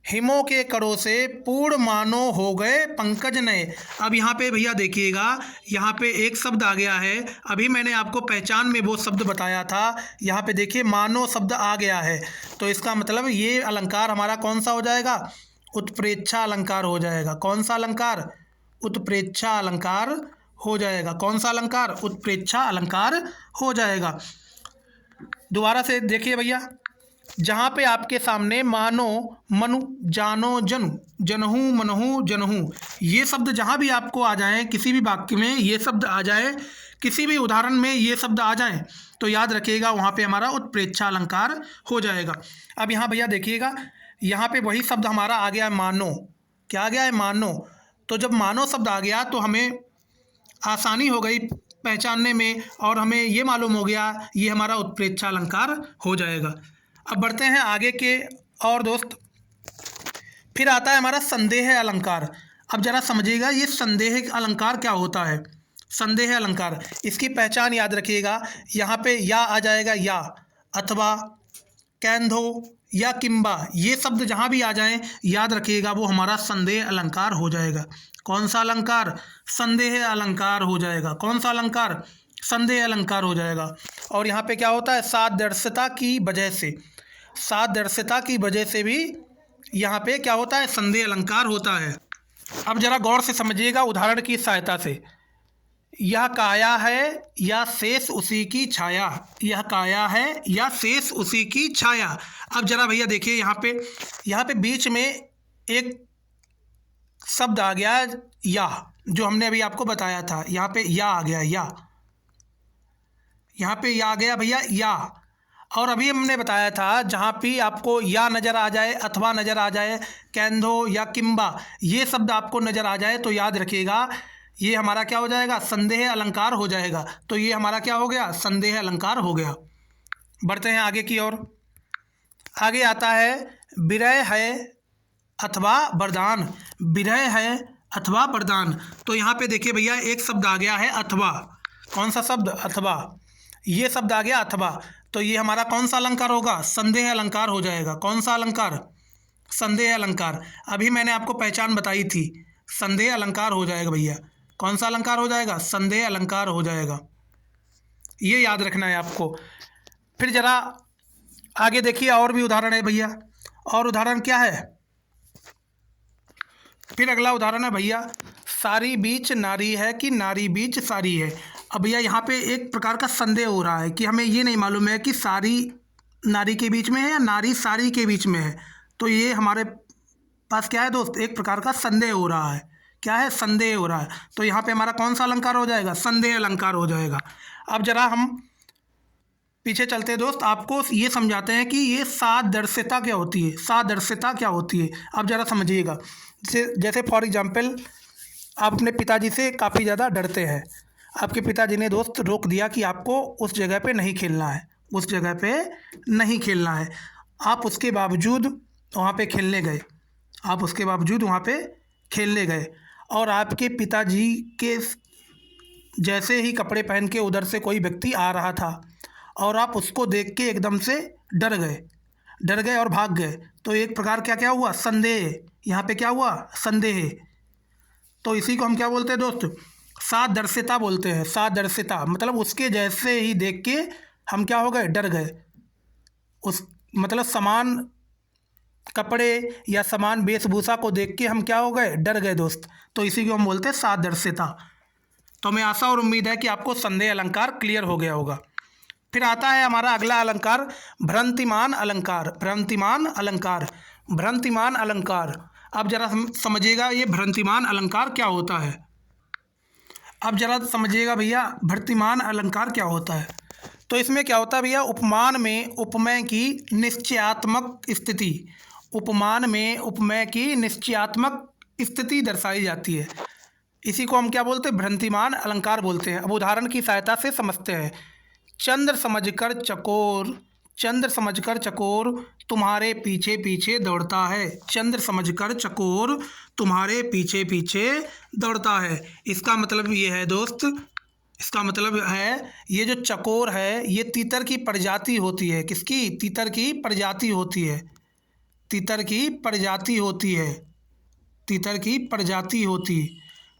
हिमों के कड़ों से पूर्ण मानो हो गए पंकज नए। अब यहाँ पे भैया देखिएगा, यहाँ पे एक शब्द आ गया है, अभी मैंने आपको पहचान में वो शब्द बताया था, यहाँ पे देखिए मानो शब्द आ गया है, तो इसका मतलब ये अलंकार हमारा कौन सा हो जाएगा, उत्प्रेक्षा अलंकार हो जाएगा। कौन सा अलंकार, उत्प्रेक्षा अलंकार हो जाएगा। कौन सा अलंकार, उत्प्रेक्षा अलंकार हो जाएगा। दोबारा से देखिए भैया, जहाँ पे आपके सामने मानो, मनु, जानो, जनु, जनहु, मनहु, जनहु, ये शब्द जहाँ भी आपको आ जाएं, किसी भी वाक्य में ये शब्द आ जाए, किसी भी उदाहरण में ये शब्द आ जाएं, तो याद रखिएगा वहाँ पे हमारा उत्प्रेक्षा अलंकार हो जाएगा। अब यहाँ भैया देखिएगा, यहाँ पे वही शब्द हमारा आ गया है मानो। क्या आ गया है? मानो। तो जब मानो शब्द आ गया तो हमें आसानी हो गई पहचानने में, और हमें ये मालूम हो गया ये हमारा उत्प्रेक्षा अलंकार हो जाएगा। अब बढ़ते हैं आगे के और दोस्त, फिर आता है हमारा संदेह अलंकार। अब जरा समझिएगा ये संदेह अलंकार क्या होता है। संदेह अलंकार, इसकी पहचान याद रखिएगा, यहाँ पे या आ जाएगा, या, अथवा, कैंधो या किम्बा, ये शब्द जहाँ भी आ जाएं याद रखिएगा वो हमारा संदेह अलंकार हो जाएगा। कौन सा अलंकार? संदेह अलंकार हो जाएगा। कौन सा अलंकार? संदेह अलंकार हो जाएगा। और यहाँ पे क्या होता है? सादृश्यता की वजह से, सादृश्यता की वजह से भी यहाँ पे क्या होता है? संदेह अलंकार होता है। अब जरा गौर से समझिएगा उदाहरण की सहायता से। यह काया है या शेष उसी की छाया, यह काया है या शेष उसी की छाया। अब जरा भैया देखिए यहाँ पे बीच में एक शब्द आ गया या, जो हमने अभी आपको बताया था। यहाँ पे या आ गया, या, यहाँ पे या आ गया भैया, या। और अभी हमने बताया था जहाँ भी आपको या नज़र आ जाए, अथवा नज़र आ जाए, कैंधो या किम्बा, ये शब्द आपको नज़र आ जाए तो याद रखिएगा ये हमारा क्या हो जाएगा? संदेह अलंकार हो जाएगा। तो ये हमारा क्या हो गया? संदेह अलंकार हो गया। बढ़ते हैं आगे की ओर। आगे आता है विरह है अथवा वरदान। विरह है अथवा वरदान। तो यहाँ पे देखिए भैया एक शब्द आ गया है अथवा। कौन सा शब्द? अथवा। ये शब्द आ गया अथवा, तो ये हमारा कौन सा अलंकार होगा? संदेह अलंकार हो जाएगा। कौन सा अलंकार? संदेह अलंकार। अभी मैंने आपको पहचान बताई थी, संदेह अलंकार हो जाएगा भैया। कौन सा अलंकार हो जाएगा? संदेह अलंकार हो जाएगा। ये याद रखना है आपको। फिर जरा आगे देखिए और भी उदाहरण है भैया। और उदाहरण क्या है? फिर अगला उदाहरण है भैया, सारी बीच नारी है कि नारी बीच सारी है। अब भैया यहाँ पे एक प्रकार का संदेह हो रहा है कि हमें ये नहीं मालूम है कि सारी नारी के बीच में है या नारी सारी के बीच में है। तो ये हमारे पास क्या है दोस्त? एक प्रकार का संदेह हो रहा है। क्या है? संदेह हो रहा है। तो यहाँ पे हमारा कौन सा अलंकार हो जाएगा? संदेह अलंकार हो जाएगा। अब जरा हम पीछे चलते हैं दोस्त, आपको ये समझाते हैं कि ये सादृश्यता क्या होती है। सादृश्यता क्या होती है अब जरा समझिएगा। जैसे फॉर एग्जांपल आप अपने पिताजी से काफ़ी ज़्यादा डरते हैं। आपके पिताजी ने दोस्त रोक दिया कि आपको उस जगह पे नहीं खेलना है, उस जगह पे नहीं खेलना है। आप उसके बावजूद वहाँ पे खेलने गए, आप उसके बावजूद वहाँ पे खेलने गए, और आपके पिताजी के जैसे ही कपड़े पहन के उधर से कोई व्यक्ति आ रहा था और आप उसको देख के एकदम से डर गए और भाग गए। तो एक प्रकार क्या हुआ? संदेह। यहाँ पे क्या हुआ? संदेह। तो इसी को हम क्या बोलते हैं दोस्त? सादृश्यता बोलते हैं। सादृश्यता मतलब उसके जैसे ही देख के हम क्या हो गए? डर गए। उस मतलब समान कपड़े या समान वेशभूषा को देख के हम क्या हो गए? डर गए दोस्त। तो इसी को हम बोलते हैं सादृश्यता। तो हमें आशा और उम्मीद है कि आपको संदेह अलंकार क्लियर हो गया होगा। फिर आता है हमारा अगला अलंकार, भ्रांतिमान अलंकार। भ्रांतिमान अलंकार, भ्रांतिमान अलंकार। अब जरा समझिएगा ये भ्रांतिमान अलंकार क्या होता है। अब जरा समझिएगा भैया भ्रांतिमान अलंकार क्या होता है। तो इसमें क्या होता है भैया, उपमान में उपमेय की निश्चयात्मक स्थिति, उपमान में उपमेय की निश्चयात्मक स्थिति दर्शाई जाती है। इसी को हम क्या बोलते हैं? भ्रांतिमान अलंकार बोलते हैं। अब उदाहरण की सहायता से समझते हैं। चंद्र समझकर चकोर, चंद्र समझकर चकोर तुम्हारे पीछे पीछे दौड़ता है। चंद्र समझकर चकोर तुम्हारे पीछे पीछे दौड़ता है। इसका मतलब ये है दोस्त, इसका मतलब है ये जो चकोर है ये तीतर की प्रजाति होती है। किसकी? तीतर की प्रजाति होती है। तीतर की प्रजाति होती है। तीतर की प्रजाति होती,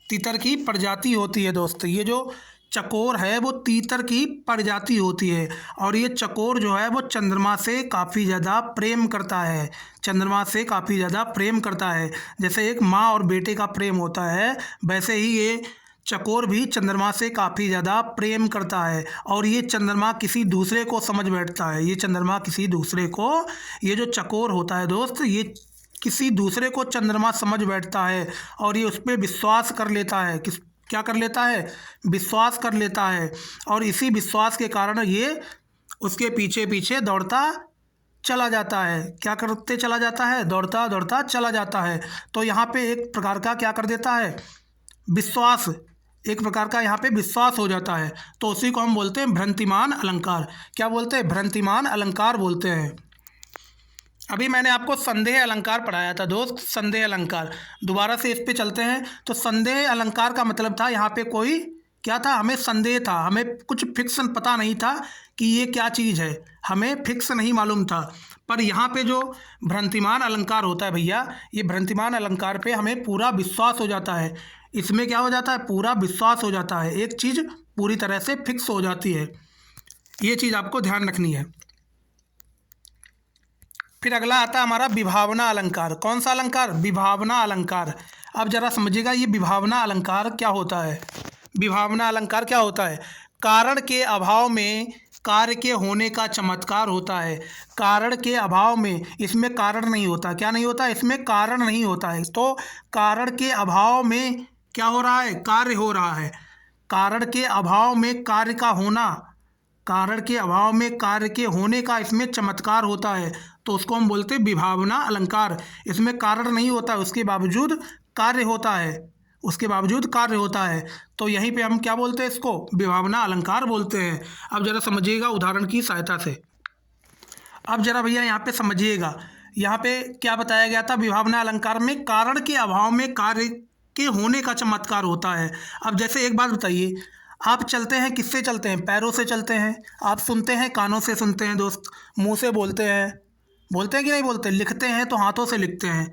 तीतर की प्रजाति होती है दोस्त। ये जो चकोर है वो तीतर की प्रजाति होती है। और ये चकोर जो है वो चंद्रमा से काफ़ी ज़्यादा प्रेम करता है। चंद्रमा से काफ़ी ज़्यादा प्रेम करता है। जैसे एक माँ और बेटे का प्रेम होता है, वैसे ही ये चकोर भी चंद्रमा से काफ़ी ज़्यादा प्रेम करता है और ये चंद्रमा किसी दूसरे को समझ बैठता है। ये चंद्रमा किसी दूसरे को, ये जो चकोर होता है दोस्त, ये किसी दूसरे को चंद्रमा समझ बैठता है और ये उस पर विश्वास कर लेता है। क्या कर लेता है? विश्वास कर लेता है और इसी विश्वास के कारण ये उसके पीछे पीछे दौड़ता चला जाता है। क्या करते चला जाता है? दौड़ता दौड़ता चला जाता है। तो यहाँ पे एक प्रकार का क्या कर देता है? विश्वास, एक प्रकार का यहाँ पे विश्वास हो जाता है। तो उसी को हम बोलते हैं भ्रांतिमान अलंकार। क्या बोलते हैं? भ्रांतिमान अलंकार बोलते हैं। अभी मैंने आपको संदेह अलंकार पढ़ाया था दोस्त, संदेह अलंकार। दोबारा से इस पे चलते हैं। तो संदेह अलंकार का मतलब था, यहाँ पे कोई क्या था? हमें संदेह था, हमें कुछ फिक्स पता नहीं था कि ये क्या चीज़ है, हमें फिक्स नहीं मालूम था। पर यहाँ पे जो भ्रांतिमान अलंकार होता है भैया, ये भ्रांतिमान अलंकार पे हमें पूरा विश्वास हो जाता है। इसमें क्या हो जाता है? पूरा विश्वास हो जाता है, एक चीज़ पूरी तरह से फिक्स हो जाती है। ये चीज़ आपको ध्यान रखनी है। फिर अगला आता है हमारा विभावना अलंकार। कौन सा अलंकार? विभावना अलंकार। अब जरा समझिएगा ये विभावना अलंकार क्या होता है। विभावना अलंकार क्या होता है? कारण के अभाव में कार्य के होने का चमत्कार होता है। कारण के अभाव में, इसमें कारण नहीं होता। क्या नहीं होता? इसमें कारण नहीं होता है। तो कारण के अभाव में क्या हो रहा है? कार्य हो रहा है। कारण के अभाव में कार्य का होना, कारण के अभाव में कार्य के होने का इसमें चमत्कार होता है। तो उसको हम बोलते हैं विभावना अलंकार। इसमें कारण नहीं होता, उसके बावजूद कार्य होता है, उसके बावजूद कार्य होता है। तो यहीं पे हम क्या बोलते हैं? इसको विभावना अलंकार बोलते हैं। अब जरा समझिएगा उदाहरण की सहायता से। अब जरा भैया यहाँ पे समझिएगा, यहाँ पे क्या बताया गया था? विभावना अलंकार में कारण के अभाव में कार्य के होने का चमत्कार होता है। अब जैसे एक बात बताइए, आप चलते हैं किससे चलते हैं? पैरों से चलते हैं। आप सुनते हैं कानों से सुनते हैं दोस्त, मुंह से बोलते हैं, बोलते हैं कि नहीं बोलते? लिखते हैं तो हाथों से लिखते हैं।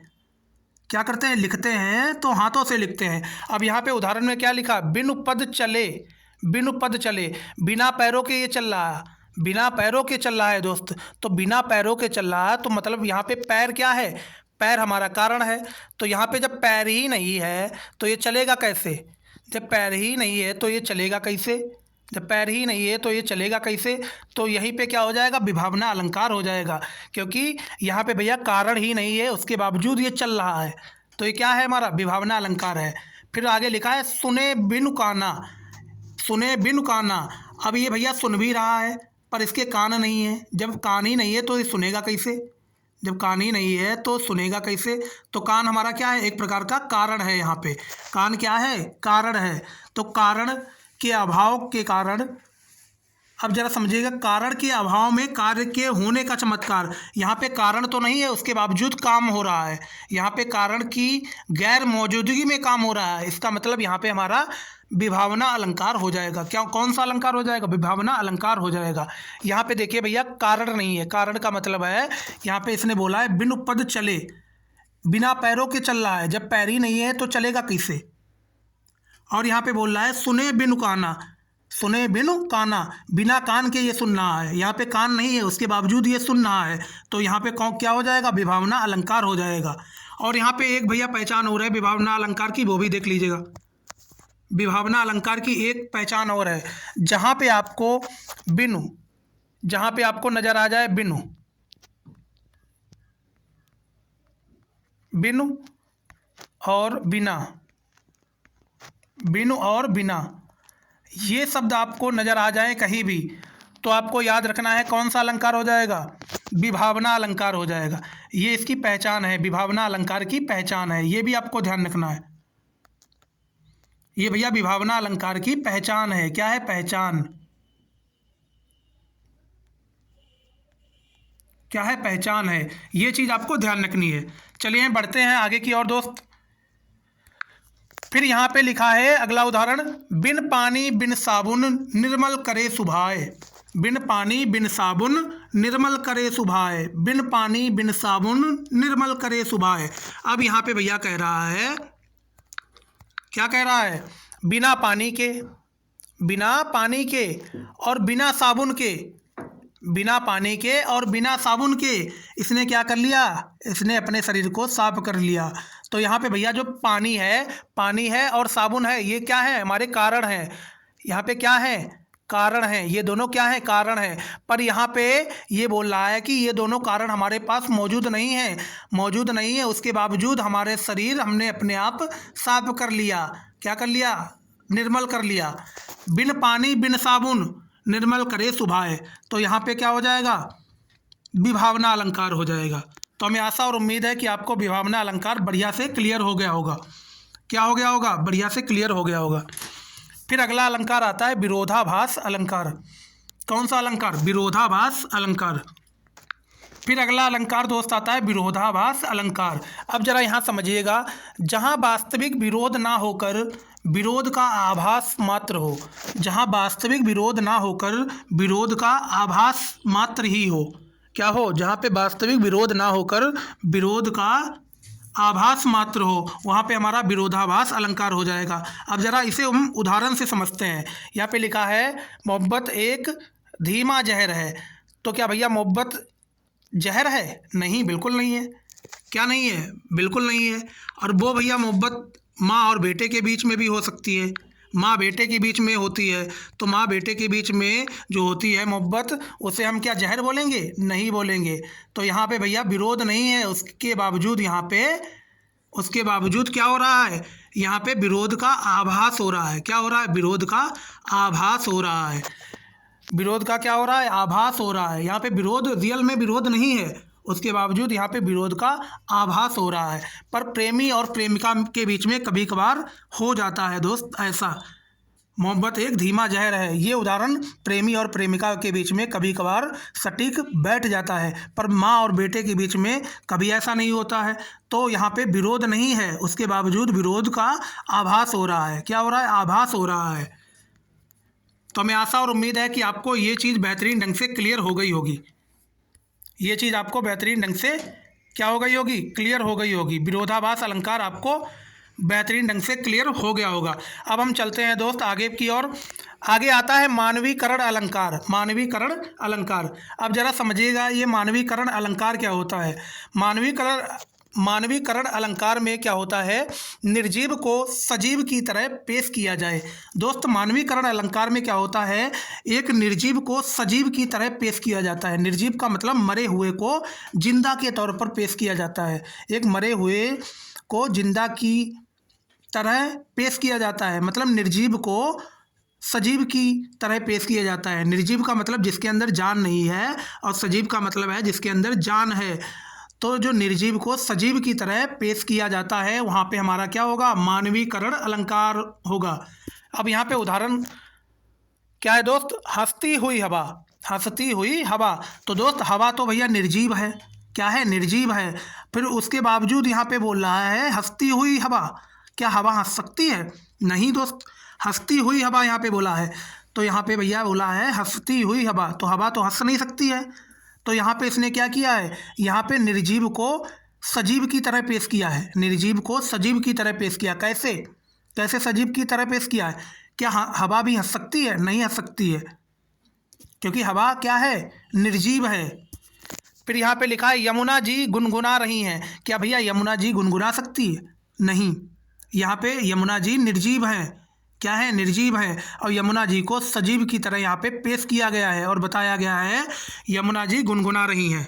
क्या करते हैं? लिखते हैं तो हाथों से लिखते हैं। अब यहाँ पे उदाहरण में क्या लिखा? बिनु पद चले, बिनु पद चले, बिना पैरों के ये चल रहा है, बिना पैरों के चल रहा है दोस्त। तो बिना पैरों के चल रहा है तो मतलब यहाँ पे पैर क्या है? पैर हमारा कारण है। तो यहाँ पे जब पैर ही नहीं है तो ये चलेगा कैसे? जब पैर ही नहीं है तो ये चलेगा कैसे? जब पैर ही नहीं है तो ये चलेगा कैसे? तो यहीं पे क्या हो जाएगा? विभावना अलंकार हो जाएगा, क्योंकि यहाँ पे भैया कारण ही नहीं है, उसके बावजूद ये चल रहा है। तो ये क्या है? हमारा विभावना अलंकार है। फिर आगे लिखा है सुने बिनु काना, सुने बिनु काना। अब ये भैया सुन भी रहा है पर इसके कान नहीं है। जब कान ही नहीं है तो ये सुनेगा कैसे? जब कान ही नहीं है तो सुनेगा कैसे? तो कान हमारा क्या है? एक प्रकार का कारण है। यहाँ पे कान क्या है? कारण है। तो कारण के अभाव के कारण, अब जरा समझिएगा, कारण के अभाव में कार्य के होने का चमत्कार। यहाँ पे कारण तो नहीं है, उसके बावजूद काम हो रहा है। यहाँ पे कारण की गैर मौजूदगी में काम हो रहा है। इसका मतलब यहाँ पे हमारा विभावना अलंकार हो जाएगा। क्या, कौन सा अलंकार हो जाएगा? विभावना अलंकार हो जाएगा। यहाँ पे देखिए भैया, कारण नहीं है। कारण का मतलब है, यहाँ पे इसने बोला है बिनु पद चले, बिना पैरों के चल रहा है। जब पैर ही नहीं है तो चलेगा कैसे? और यहाँ पे बोल रहा है सुने बिनु काना, सुने बिनु काना, बिना कान के ये सुन रहा है। यहाँ पे कान नहीं है, उसके बावजूद ये सुन रहा है। तो यहाँ पे क्या हो जाएगा? विभावना अलंकार हो जाएगा। और यहाँ पे एक भैया पहचान हो रहा है विभावना अलंकार की, वो भी देख लीजिएगा। विभावना अलंकार की एक पहचान और है, जहाँ पे आपको बिनु, जहाँ पे आपको नजर आ जाए बिनु, बिनु और बिना, बिनु और बिना, ये शब्द आपको नजर आ जाए कहीं भी तो आपको याद रखना है कौन सा अलंकार हो जाएगा? विभावना अलंकार हो जाएगा। ये इसकी पहचान है, विभावना अलंकार की पहचान है। ये भी आपको ध्यान रखना है। ये भैया विभावना अलंकार की पहचान है। क्या है? पहचान। क्या है? पहचान है। ये चीज़ आपको ध्यान रखनी है। चलिए बढ़ते हैं आगे की ओर दोस्त। फिर यहाँ पे लिखा है अगला उदाहरण, बिन पानी बिन साबुन निर्मल करे सुभाए, बिन पानी बिन साबुन निर्मल करे सुभाए, बिन पानी बिन साबुन निर्मल करे सुभाए। अब यहाँ पे भैया कह रहा है, क्या कह रहा है? बिना पानी के, बिना पानी के और बिना साबुन के, बिना पानी के और बिना साबुन के इसने क्या कर लिया, इसने अपने शरीर को साफ कर लिया। तो यहाँ पे भैया जो पानी है और साबुन है, ये क्या है, हमारे कारण हैं। यहाँ पे क्या है, कारण है, ये दोनों क्या है, कारण है। पर यहाँ पे ये बोल रहा है कि ये दोनों कारण हमारे पास मौजूद नहीं है, उसके बावजूद हमारे शरीर हमने अपने आप साफ कर लिया। क्या कर लिया, निर्मल कर लिया। बिन पानी बिन साबुन निर्मल करे सुभाए। तो यहाँ पे क्या हो जाएगा, विभावना अलंकार हो जाएगा। तो हमें आशा और उम्मीद है कि आपको विभावना अलंकार बढ़िया से क्लियर हो गया होगा। क्या हो गया होगा, बढ़िया से क्लियर हो गया होगा। फिर अगला अलंकार आता है विरोधाभास अलंकार। कौन सा अलंकार, विरोधाभास अलंकार। फिर अगला अलंकार दोस्त आता है विरोधाभास अलंकार। अब जरा यहाँ समझिएगा, जहाँ वास्तविक विरोध ना होकर विरोध का आभास मात्र हो, जहाँ वास्तविक विरोध ना होकर विरोध का आभास मात्र ही हो, क्या हो, जहाँ पे वास्तविक विरोध ना होकर विरोध का आभास मात्र हो, वहाँ पे हमारा विरोधाभास अलंकार हो जाएगा। अब जरा इसे हम उदाहरण से समझते हैं। यहाँ पे लिखा है मोहब्बत एक धीमा जहर है। तो क्या भैया मोहब्बत जहर है? नहीं, बिल्कुल नहीं है। क्या नहीं है, बिल्कुल नहीं है। और वो भैया मोहब्बत माँ और बेटे के बीच में भी हो सकती है, माँ बेटे के बीच में होती है। तो माँ बेटे के बीच में जो होती है मोहब्बत, उसे हम क्या जहर बोलेंगे? नहीं बोलेंगे। तो यहाँ पे भैया विरोध नहीं है, उसके बावजूद यहाँ पे, उसके बावजूद क्या हो रहा है, यहाँ पे विरोध का आभास हो रहा है। क्या हो रहा है, विरोध का आभास हो रहा है। विरोध का क्या हो रहा है, आभास हो रहा है। यहाँ पे विरोध, रियल में विरोध नहीं है, उसके बावजूद यहाँ पे विरोध का आभास हो रहा है। पर प्रेमी और प्रेमिका के बीच में कभी कभार हो जाता है दोस्त ऐसा। मोहब्बत एक धीमा जहर है, ये उदाहरण प्रेमी और प्रेमिका के बीच में कभी कभार सटीक बैठ जाता है, पर माँ और बेटे के बीच में कभी ऐसा नहीं होता है। तो यहाँ पे विरोध नहीं है, उसके बावजूद विरोध का आभास हो रहा है। क्या हो रहा है, आभास हो रहा है। तो हमें आशा और उम्मीद है कि आपको ये चीज़ बेहतरीन ढंग से क्लियर हो गई होगी। ये चीज़ आपको बेहतरीन ढंग से क्या हो गई होगी, क्लियर हो गई होगी। विरोधाभास अलंकार आपको बेहतरीन ढंग से क्लियर हो गया होगा। अब हम चलते हैं दोस्त आगे की ओर। आगे आता है मानवीकरण अलंकार। मानवीकरण अलंकार, अब जरा समझिएगा ये मानवीकरण अलंकार क्या होता है। मानवीकरण अलंकार में क्या होता है, निर्जीव को सजीव की तरह पेश किया जाए। दोस्त मानवीकरण अलंकार में क्या होता है, एक निर्जीव को सजीव की तरह पेश किया जाता है। निर्जीव का मतलब मरे हुए को जिंदा के तौर पर पेश किया जाता है। एक मरे हुए को जिंदा की तरह पेश किया जाता है, मतलब निर्जीव को सजीव की तरह पेश किया जाता है। निर्जीव का मतलब जिसके अंदर जान नहीं है, और सजीव का मतलब है जिसके अंदर जान है। तो जो निर्जीव को सजीव की तरह पेश किया जाता है, वहाँ पे हमारा क्या होगा, मानवीकरण अलंकार होगा। अब यहाँ पे उदाहरण क्या है दोस्त, हंसती हुई हवा। हंसती हुई हवा, तो दोस्त हवा तो भैया निर्जीव है। क्या है, निर्जीव है। फिर उसके बावजूद यहाँ पे बोल रहा है हंसती हुई हवा। क्या हवा हंस सकती है? नहीं दोस्त, हंसती हुई हवा यहाँ पे बोला है। तो यहाँ पे भैया बोला है हंसती हुई हवा, तो हवा तो हंस नहीं सकती है। तो यहाँ पे इसने क्या किया है, यहाँ पे निर्जीव को सजीव की तरह पेश किया है। निर्जीव को सजीव की तरह पेश किया। कैसे, कैसे सजीव की तरह पेश किया है? क्या हवा भी हंस सकती है? नहीं हंस सकती है, क्योंकि हवा क्या है, निर्जीव है। फिर यहाँ पे लिखा है यमुना जी गुनगुना रही हैं। क्या भैया यमुना जी गुनगुना सकती है? नहीं, यहाँ पे यमुना जी निर्जीव हैं। क्या है, निर्जीव है। और यमुना जी को सजीव की तरह यहाँ पे पेश किया गया है और बताया गया है यमुना जी गुनगुना रही हैं।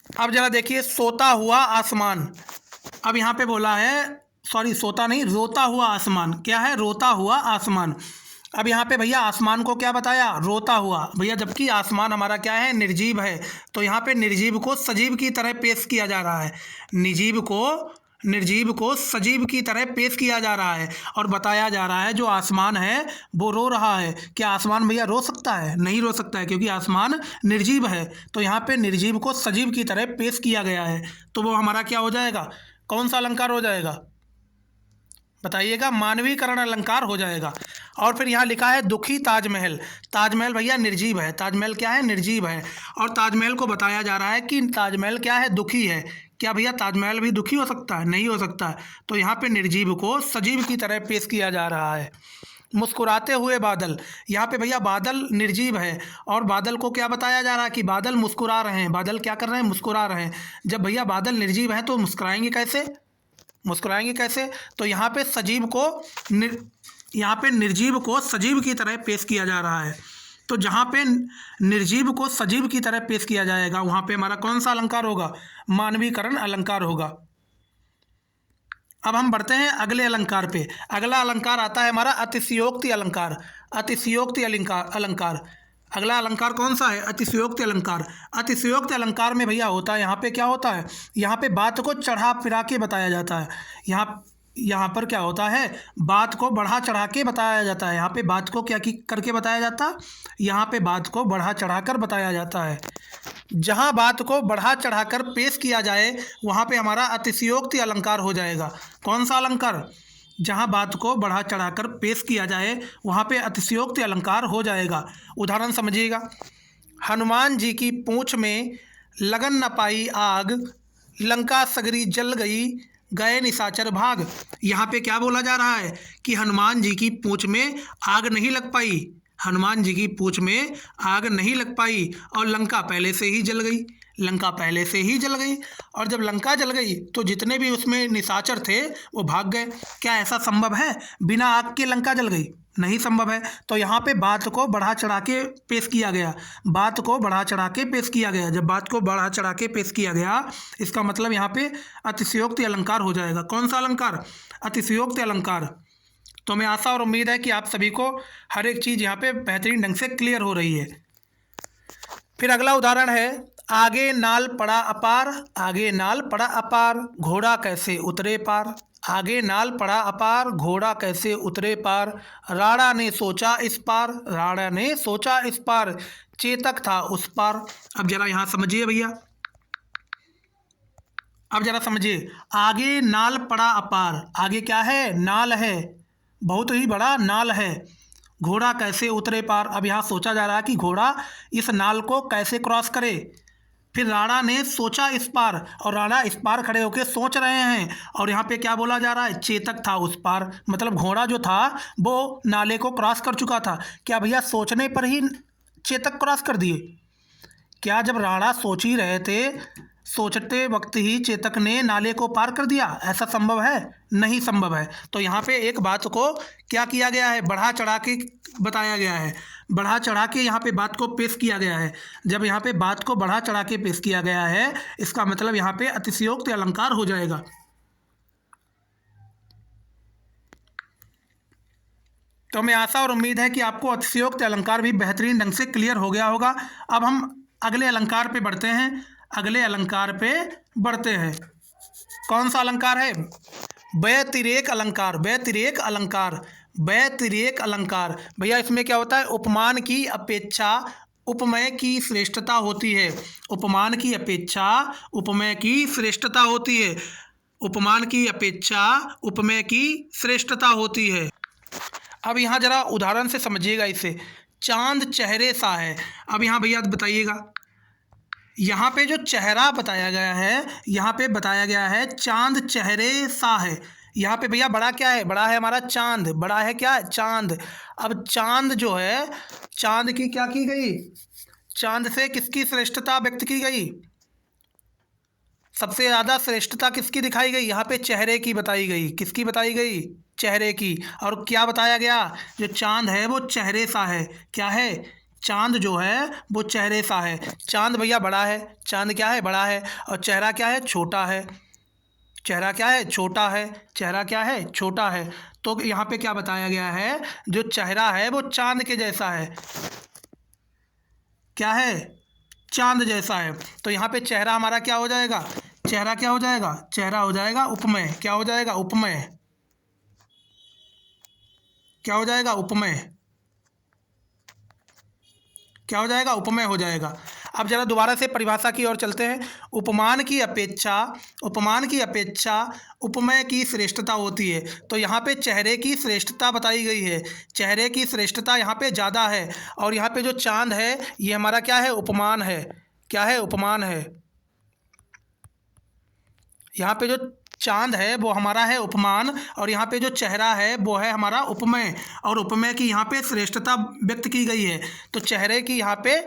अब जरा देखिए सोता हुआ आसमान। अब यहाँ पे बोला है, सॉरी सोता नहीं, रोता हुआ आसमान। क्या है, रोता हुआ आसमान। अब यहाँ पे भैया आसमान को क्या बताया, रोता हुआ भैया, जबकि आसमान हमारा क्या है, निर्जीव है। तो यहाँ पे निर्जीव को सजीव की तरह पेश किया जा रहा है। निर्जीव को सजीव की तरह पेश किया जा रहा है और बताया जा रहा है जो आसमान है वो रो रहा है। क्या आसमान भैया रो सकता है? नहीं रो सकता है, क्योंकि आसमान निर्जीव है। तो यहाँ पे निर्जीव को सजीव की तरह पेश किया गया है, तो वो हमारा क्या हो जाएगा, कौन सा अलंकार हो जाएगा बताइएगा? मानवीकरण अलंकार हो जाएगा। और फिर यहाँ लिखा है दुखी ताजमहल। ताजमहल भैया निर्जीव है। ताजमहल क्या है, निर्जीव है। और ताजमहल को बताया जा रहा है कि ताजमहल क्या है, दुखी है। क्या भैया ताजमहल भी दुखी हो सकता है? नहीं हो सकता। तो यहाँ पे निर्जीव को सजीव की तरह पेश किया जा रहा है। मुस्कुराते हुए बादल। यहाँ पे भैया बादल निर्जीव है और बादल को क्या बताया जा रहा है कि बादल मुस्कुरा रहे हैं। बादल क्या कर रहे हैं? मुस्कुरा रहे हैं। जब भैया बादल निर्जीव हैं तो मुस्कुराएंगे कैसे? मुस्कुराएंगे कैसे? तो यहाँ पे यहाँ पे निर्जीव को सजीव की तरह पेश किया जा रहा है। तो जहाँ पे निर्जीव को सजीव की तरह पेश किया जाएगा वहाँ पे हमारा कौन सा अलंकार होगा? मानवीकरण अलंकार होगा। अब हम बढ़ते हैं अगले अलंकार पे। अगला अलंकार आता है हमारा अतिशयोक्ति अलंकार। अतिशयोक्ति अलंकार। अगला अलंकार कौन सा है? अतिशयोक्ति अलंकार। अतिशयोक्ति अलंकार में भैया होता है, यहाँ पे क्या होता है? यहाँ पे बात को चढ़ा फिरा के बताया जाता है। यहाँ पर क्या होता है? बात को बढ़ा चढ़ा के बताया जाता है। यहाँ पे बात को क्या करके बताया जाता है? यहाँ पे बात को बढ़ा चढ़ा कर बताया जाता है। जहाँ बात को बढ़ा चढ़ाकर पेश किया जाए वहाँ पे हमारा अतिशयोक्ति अलंकार हो जाएगा। कौन सा अलंकार? जहाँ बात को बढ़ा चढ़ाकर पेश किया जाए वहाँ पे अतिशयोक्ति अलंकार हो जाएगा। उदाहरण समझिएगा। हनुमान जी की पूँछ में लगन न पाई आग, लंका सगरी जल गई, गए निशाचर भाग। यहाँ पे क्या बोला जा रहा है कि हनुमान जी की पूँछ में आग नहीं लग पाई। हनुमान जी की पूँछ में आग नहीं लग पाई और लंका पहले से ही जल गई। लंका पहले से ही जल गई और जब लंका जल गई तो जितने भी उसमें निशाचर थे वो भाग गए। क्या ऐसा संभव है? बिना आग के लंका जल गई? नहीं संभव है। तो यहाँ पे बात को बढ़ा चढ़ा के पेश किया गया। बात को बढ़ा चढ़ा के पेश किया गया। जब बात को बढ़ा चढ़ा के पेश किया गया इसका मतलब यहाँ पे अतिशयोक्ति अलंकार हो जाएगा। कौन सा अलंकार? अतिशयोक्ति अलंकार। तो हमें आशा और उम्मीद है कि आप सभी को हर एक चीज़ यहाँ पे बेहतरीन ढंग से क्लियर हो रही है। फिर अगला उदाहरण है, आगे नाल पड़ा अपार, आगे नाल पड़ा अपार, घोड़ा कैसे उतरे पार। आगे नाल पड़ा अपार, घोड़ा कैसे उतरे पार, राणा ने सोचा इस पार, राणा ने सोचा इस पार, चेतक था उस पार। अब जरा यहाँ समझिए भैया, अब जरा समझिए। आगे नाल पड़ा अपार, आगे क्या है? नाल है, बहुत ही बड़ा नाल है। घोड़ा कैसे उतरे पार, अब यहाँ सोचा जा रहा है कि घोड़ा इस नाल को कैसे क्रॉस करे। फिर राणा ने सोचा इस पार, और राणा इस पार खड़े होकर सोच रहे हैं। और यहाँ पे क्या बोला जा रहा है? चेतक था उस पार, मतलब घोड़ा जो था वो नाले को क्रॉस कर चुका था। क्या भैया सोचने पर ही चेतक क्रॉस कर दिए? क्या जब राणा सोच ही रहे थे, सोचते वक्त ही चेतक ने नाले को पार कर दिया? ऐसा संभव है? नहीं संभव है। तो यहाँ पे एक बात को क्या किया गया है? बढ़ा चढ़ा के बताया गया है। बढ़ा चढ़ा के यहाँ पे बात को पेश किया गया है। जब यहाँ पे बात को बढ़ा चढ़ा के पेश किया गया है इसका मतलब यहाँ पे अतिशयोक्ति अलंकार हो जाएगा। तो हमें आशा और उम्मीद है कि आपको अतिशयोक्ति अलंकार भी बेहतरीन ढंग से क्लियर हो गया होगा। अब हम अगले अलंकार पे बढ़ते हैं। अगले अलंकार पे बढ़ते हैं। कौन सा अलंकार है? व्यतिरेक अलंकार। व्यतिरेक अलंकार। व्यतिरेक अलंकार भैया इसमें क्या होता है? उपमान की अपेक्षा उपमेय की श्रेष्ठता होती है। उपमान की अपेक्षा उपमेय की श्रेष्ठता होती है। उपमान की अपेक्षा उपमेय की श्रेष्ठता होती है। अब यहाँ जरा उदाहरण से समझिएगा इसे। चांद चेहरे सा है। अब यहाँ भैया बताइएगा, यहाँ पे जो चेहरा बताया गया है, यहाँ पे बताया गया है चांद चेहरे सा है। यहाँ पे भैया बड़ा क्या है? बड़ा है हमारा चांद। बड़ा है क्या? चांद। अब चांद जो है, चांद की क्या की गई? चांद से किसकी श्रेष्ठता व्यक्त की गई? सबसे ज़्यादा श्रेष्ठता किसकी दिखाई गई? यहाँ पे चेहरे की बताई गई। किसकी बताई गई? चेहरे की। और क्या बताया गया? जो चांद है वो चेहरे सा है। क्या है? चांद जो है वो चेहरे सा है। चांद भैया बड़ा है। चांद क्या है? बड़ा है। और चेहरा क्या है? छोटा है। चेहरा क्या है? छोटा है। चेहरा क्या है? छोटा है। तो यहाँ पे क्या बताया गया है? जो चेहरा है वो चांद के जैसा है। क्या है? चांद जैसा है। तो यहाँ पे चेहरा हमारा क्या हो जाएगा? चेहरा क्या हो जाएगा? चेहरा हो जाएगा उपमेय। क्या हो जाएगा? उपमेय। क्या हो जाएगा? उपमेय। क्या हो जाएगा? उपमेय हो जाएगा। अब जरा दोबारा से परिभाषा की ओर चलते हैं। उपमान की अपेक्षा उपमेय की श्रेष्ठता होती है। तो यहाँ पे चेहरे की श्रेष्ठता बताई गई है। चेहरे की श्रेष्ठता यहाँ पे ज़्यादा है। और यहाँ पे जो चांद है ये हमारा क्या है? उपमान है। क्या है? उपमान है। यहाँ पे जो चांद है वो हमारा है उपमान, और यहाँ पे जो चेहरा है वो है हमारा उपमेय, और उपमेय की यहाँ पे श्रेष्ठता व्यक्त की गई है। तो चेहरे की यहाँ पे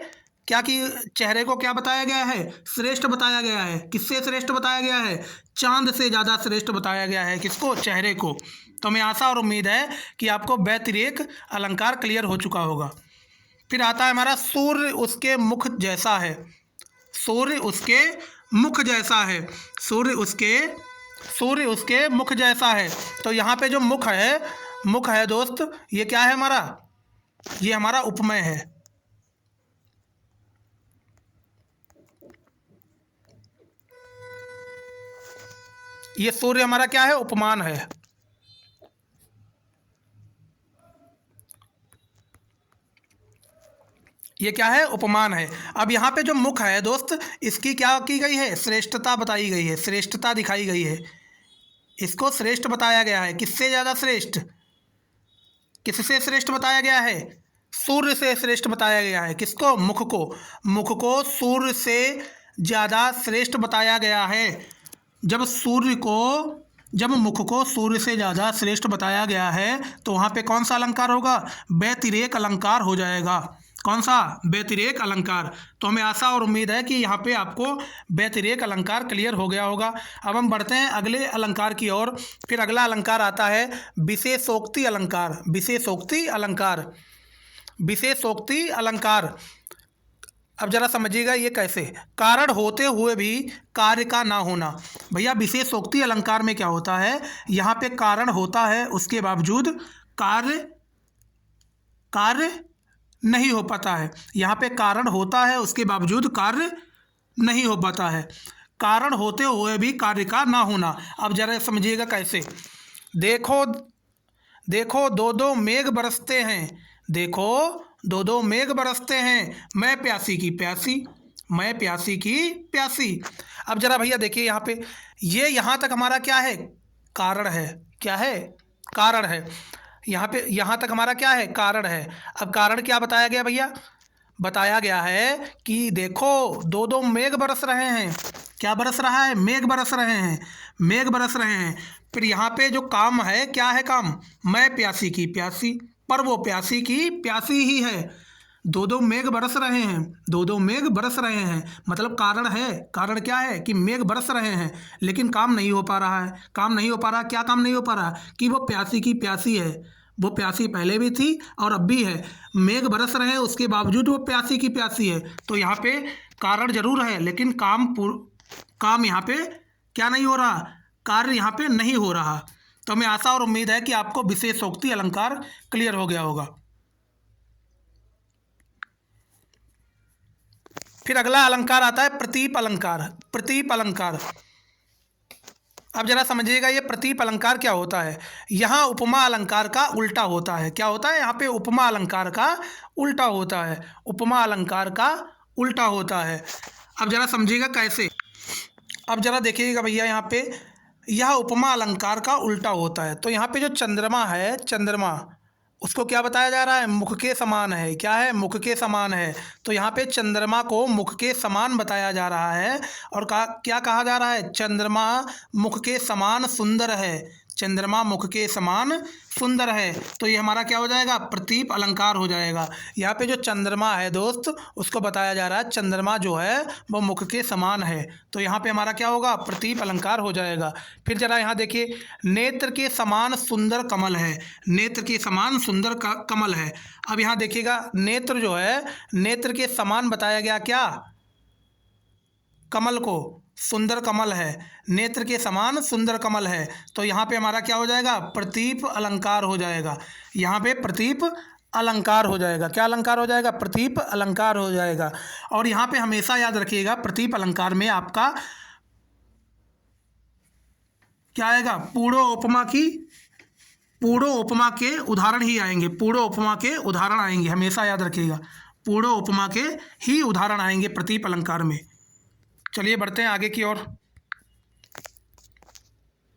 क्या की चेहरे को क्या बताया गया है? श्रेष्ठ बताया गया है। किससे श्रेष्ठ बताया गया है? चांद से ज़्यादा श्रेष्ठ बताया गया है। किसको? चेहरे को। तो हमें आशा और उम्मीद है कि आपको व्यतिरेक अलंकार क्लियर हो चुका होगा। फिर आता है हमारा सूर्य उसके मुख जैसा है। सूर्य उसके मुख जैसा है। सूर्य उसके मुख जैसा है। तो यहाँ पे जो मुख है दोस्त, ये क्या है हमारा? ये हमारा उपमेय है। ये सूर्य हमारा क्या है? उपमान है। ये क्या है? उपमान है। अब यहाँ पे जो मुख है दोस्त, इसकी क्या की गई है? श्रेष्ठता बताई गई है, श्रेष्ठता दिखाई गई है। इसको श्रेष्ठ बताया गया है। किससे ज़्यादा श्रेष्ठ? किससे श्रेष्ठ बताया गया है? सूर्य से श्रेष्ठ बताया गया है। किसको? मुख को। मुख को सूर्य से ज़्यादा श्रेष्ठ बताया गया है। जब मुख को सूर्य से ज़्यादा श्रेष्ठ बताया गया है तो वहाँ पे कौन सा अलंकार होगा? व्यतिरेक अलंकार हो जाएगा। कौन सा? व्यतिरेक अलंकार। तो हमें आशा और उम्मीद है कि यहाँ पे आपको व्यतिरेक अलंकार क्लियर हो गया होगा। अब हम बढ़ते हैं अगले अलंकार की ओर। फिर अगला अलंकार आता है विशेषोक्ति अलंकार। विशेषोक्ति अलंकार। विशेषोक्ति अलंकार। अब जरा समझिएगा ये कैसे। कारण होते हुए भी कार्य का ना होना। भैया विशेषोक्ति अलंकार में क्या होता है? यहाँ पे कारण होता है, उसके बावजूद कार्य नहीं हो पाता है। यहाँ पे कारण होता है, उसके बावजूद कार्य नहीं हो पाता है। कारण होते हुए भी कार्य का ना होना। अब जरा समझिएगा कैसे। देखो दो दो मेघ बरसते हैं। देखो दो दो मेघ बरसते हैं, मैं प्यासी की प्यासी। अब जरा भैया देखिए यहाँ पे, ये यहाँ तक हमारा क्या है? कारण है। क्या है? कारण है। यहाँ तक हमारा क्या है? कारण है। अब कारण क्या बताया गया भैया? बताया गया है कि देखो दो दो मेघ बरस रहे हैं। क्या बरस रहा है? मेघ बरस रहे हैं। मेघ बरस रहे हैं। फिर यहाँ पे जो काम है, क्या है काम? मैं प्यासी की प्यासी, पर वो प्यासी की प्यासी ही है। दो दो मेघ बरस रहे हैं। दो दो मेघ बरस रहे हैं मतलब कारण है। कारण क्या है? कि मेघ बरस रहे हैं, लेकिन काम नहीं हो पा रहा है। काम नहीं हो पा रहा। क्या काम नहीं हो पा रहा? कि वो प्यासी की प्यासी है। वो प्यासी पहले भी थी और अब भी है। मेघ बरस रहे हैं, उसके बावजूद वो प्यासी की प्यासी है। तो यहाँ पे कारण जरूर है, लेकिन काम यहाँ पे क्या नहीं हो रहा? कार्य यहाँ पे नहीं हो रहा। तो हमें आशा और उम्मीद है कि आपको विशेषोक्ति अलंकार क्लियर हो गया होगा। फिर अगला अलंकार आता है प्रतीप अलंकार। प्रतीप अलंकार। अब जरा समझिएगा ये प्रतीप अलंकार क्या होता है। यहाँ उपमा अलंकार का उल्टा होता है। क्या होता है? यहाँ पे उपमा अलंकार का उल्टा होता है। उपमा अलंकार का उल्टा होता है। अब जरा समझिएगा कैसे। अब जरा देखिएगा भैया, यहाँ पे यह उपमा अलंकार का उल्टा होता है। तो यहाँ पे जो चंद्रमा है, चंद्रमा, उसको क्या बताया जा रहा है? मुख के समान है। क्या है? मुख के समान है। तो यहाँ पे चंद्रमा को मुख के समान बताया जा रहा है। और क्या कहा जा रहा है? चंद्रमा मुख के समान सुंदर है। चंद्रमा मुख के समान सुंदर है। तो ये हमारा क्या हो जाएगा? प्रतीप अलंकार हो जाएगा। यहाँ पे जो चंद्रमा है दोस्त, उसको बताया जा रहा है चंद्रमा जो है वो मुख के समान है। तो यहाँ पे हमारा क्या होगा? प्रतीप अलंकार हो जाएगा। फिर जरा यहाँ देखिए, नेत्र के समान सुंदर कमल है। नेत्र के समान सुंदर कमल है। अब यहाँ देखिएगा, नेत्र जो है, नेत्र के समान बताया गया क्या? कमल को। सुंदर कमल है। नेत्र के समान सुंदर कमल है। तो यहाँ पे हमारा क्या हो जाएगा? प्रतीप अलंकार हो जाएगा। यहाँ पे प्रतीप अलंकार हो जाएगा। क्या अलंकार हो जाएगा? प्रतीप अलंकार हो जाएगा। और यहाँ पे हमेशा याद रखिएगा, प्रतीप अलंकार में आपका क्या आएगा? पूर्व उपमा के उदाहरण ही आएंगे। पूर्व उपमा के उदाहरण आएंगे, हमेशा याद रखिएगा। पूर्व उपमा के ही उदाहरण आएंगे प्रतीप अलंकार में। चलिए बढ़ते हैं आगे की ओर।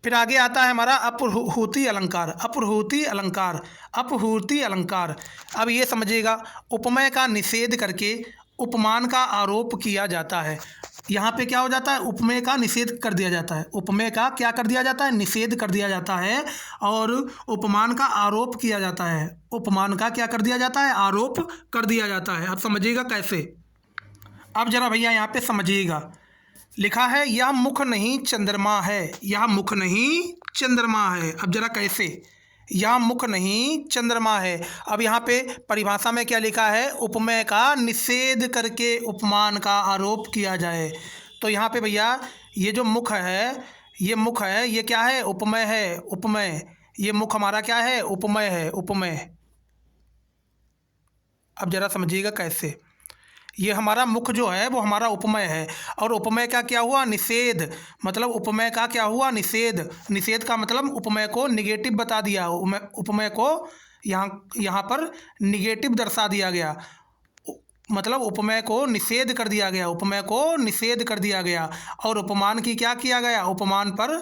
फिर आगे आता है हमारा अपहूति अलंकार। अपहूति अलंकार। अपहूति अलंकार। अब ये समझिएगा, उपमेय का निषेध करके उपमान का आरोप किया जाता है। यहाँ पे क्या हो जाता है, उपमेय का निषेध कर दिया जाता है। उपमेय का क्या कर दिया जाता है, निषेध कर दिया जाता है। और उपमान का आरोप किया जाता है। उपमान का क्या कर दिया जाता है, आरोप कर दिया जाता है। अब समझिएगा कैसे। अब जरा भैया यहाँ पे समझिएगा, लिखा है यह मुख नहीं चंद्रमा है। यह मुख नहीं चंद्रमा है। अब जरा कैसे, यह मुख नहीं चंद्रमा है। अब यहाँ पे परिभाषा में क्या लिखा है, उपमेय का निषेध करके उपमान का आरोप किया जाए। तो यहाँ पे भैया ये जो मुख है, ये मुख है, ये क्या है, उपमेय है। उपमेय, ये मुख हमारा क्या है, उपमेय है। उपमेय। अब जरा समझिएगा कैसे, ये हमारा मुख जो है वो हमारा उपमेय है। और उपमेय का क्या हुआ, निषेध। मतलब उपमेय का क्या हुआ, निषेध। निषेध का मतलब उपमेय को निगेटिव बता दिया। उपमेय को यहाँ पर निगेटिव दर्शा दिया गया। मतलब उपमेय को निषेध कर दिया गया। उपमेय को निषेध कर दिया गया। और उपमान की क्या किया गया, उपमान पर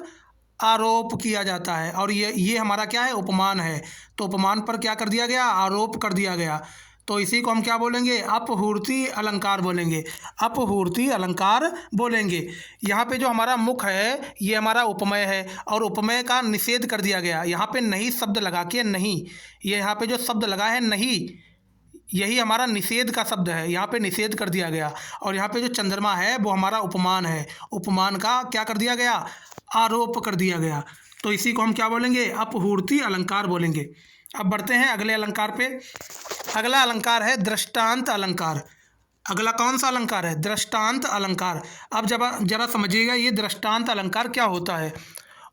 आरोप किया जाता है। और ये हमारा क्या है, उपमान है। तो उपमान पर क्या कर दिया गया, आरोप कर दिया गया। तो इसी को हम क्या बोलेंगे, अपहूर्ति अलंकार बोलेंगे। अपहूर्ति अलंकार बोलेंगे। यहाँ पे जो हमारा मुख है ये हमारा उपमेय है और उपमेय का निषेध कर दिया गया। यहाँ पे नहीं शब्द लगा के, नहीं, ये यहाँ पे जो शब्द लगा है नहीं, यही हमारा निषेध का शब्द है। यहाँ पे निषेध कर दिया गया। और यहाँ पे जो चंद्रमा है वो हमारा उपमान है। उपमान का क्या कर दिया गया, आरोप कर दिया गया। तो इसी को हम क्या बोलेंगे, अपहूर्ति अलंकार बोलेंगे। अब बढ़ते हैं अगले अलंकार पे। अगला अलंकार है दृष्टांत अलंकार। अगला कौन सा अलंकार है, दृष्टांत अलंकार। अब जब जरा समझिएगा ये दृष्टांत अलंकार क्या होता है।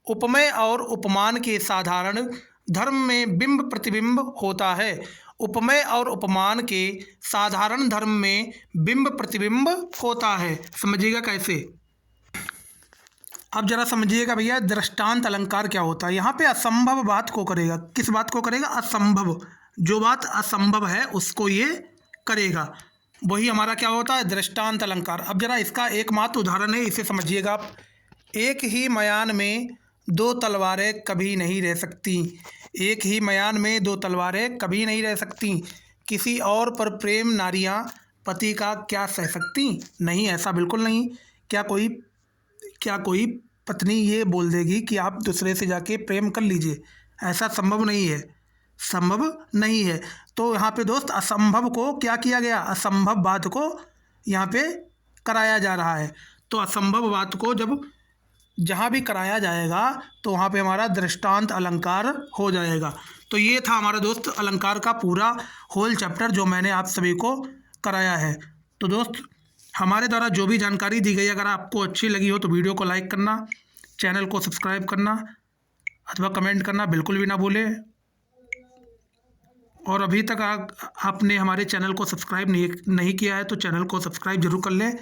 उपमेय और उपमान के साधारण धर्म में बिंब प्रतिबिंब होता है। उपमेय और उपमान के साधारण धर्म में बिंब प्रतिबिंब होता है। समझिएगा कैसे। अब जरा समझिएगा भैया दृष्टांत अलंकार क्या होता है। यहाँ पे असंभव बात को करेगा। किस बात को करेगा, असंभव। जो बात असंभव है उसको ये करेगा, वही हमारा क्या होता है, दृष्टांत अलंकार। अब जरा इसका एकमात्र उदाहरण है, इसे समझिएगा आप। एक ही मयान में दो तलवारें कभी नहीं रह सकती। एक ही मयान में दो तलवारें कभी नहीं रह सकती। किसी और पर प्रेम नारियां पति का क्या सह सकती। नहीं, ऐसा बिल्कुल नहीं। क्या कोई पत्नी ये बोल देगी कि आप दूसरे से जाके प्रेम कर लीजिए, ऐसा संभव नहीं है। संभव नहीं है। तो यहाँ पे दोस्त असंभव को क्या किया गया, असंभव बात को यहाँ पे कराया जा रहा है। तो असंभव बात को जब जहाँ भी कराया जाएगा तो वहाँ पे हमारा दृष्टांत अलंकार हो जाएगा। तो ये था हमारा दोस्त अलंकार का पूरा होल चैप्टर जो मैंने आप सभी को कराया है। तो दोस्त हमारे द्वारा जो भी जानकारी दी गई अगर आपको अच्छी लगी हो तो वीडियो को लाइक करना, चैनल को सब्सक्राइब करना अथवा कमेंट करना बिल्कुल भी ना भूलें। और अभी तक आपने हमारे चैनल को सब्सक्राइब नहीं किया है तो चैनल को सब्सक्राइब जरूर कर लें,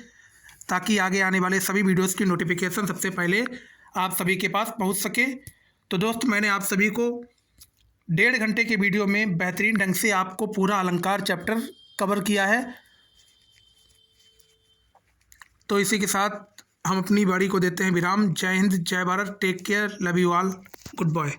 ताकि आगे आने वाले सभी वीडियोस की नोटिफिकेशन सबसे पहले आप सभी के पास पहुंच सके। तो दोस्त मैंने आप सभी को 1.5 घंटे के वीडियो में बेहतरीन ढंग से आपको पूरा अलंकार चैप्टर कवर किया है। तो इसी के साथ हम अपनी बारी को देते हैं विराम। जय हिंद, जय Bharat, take care, love you all, good bye.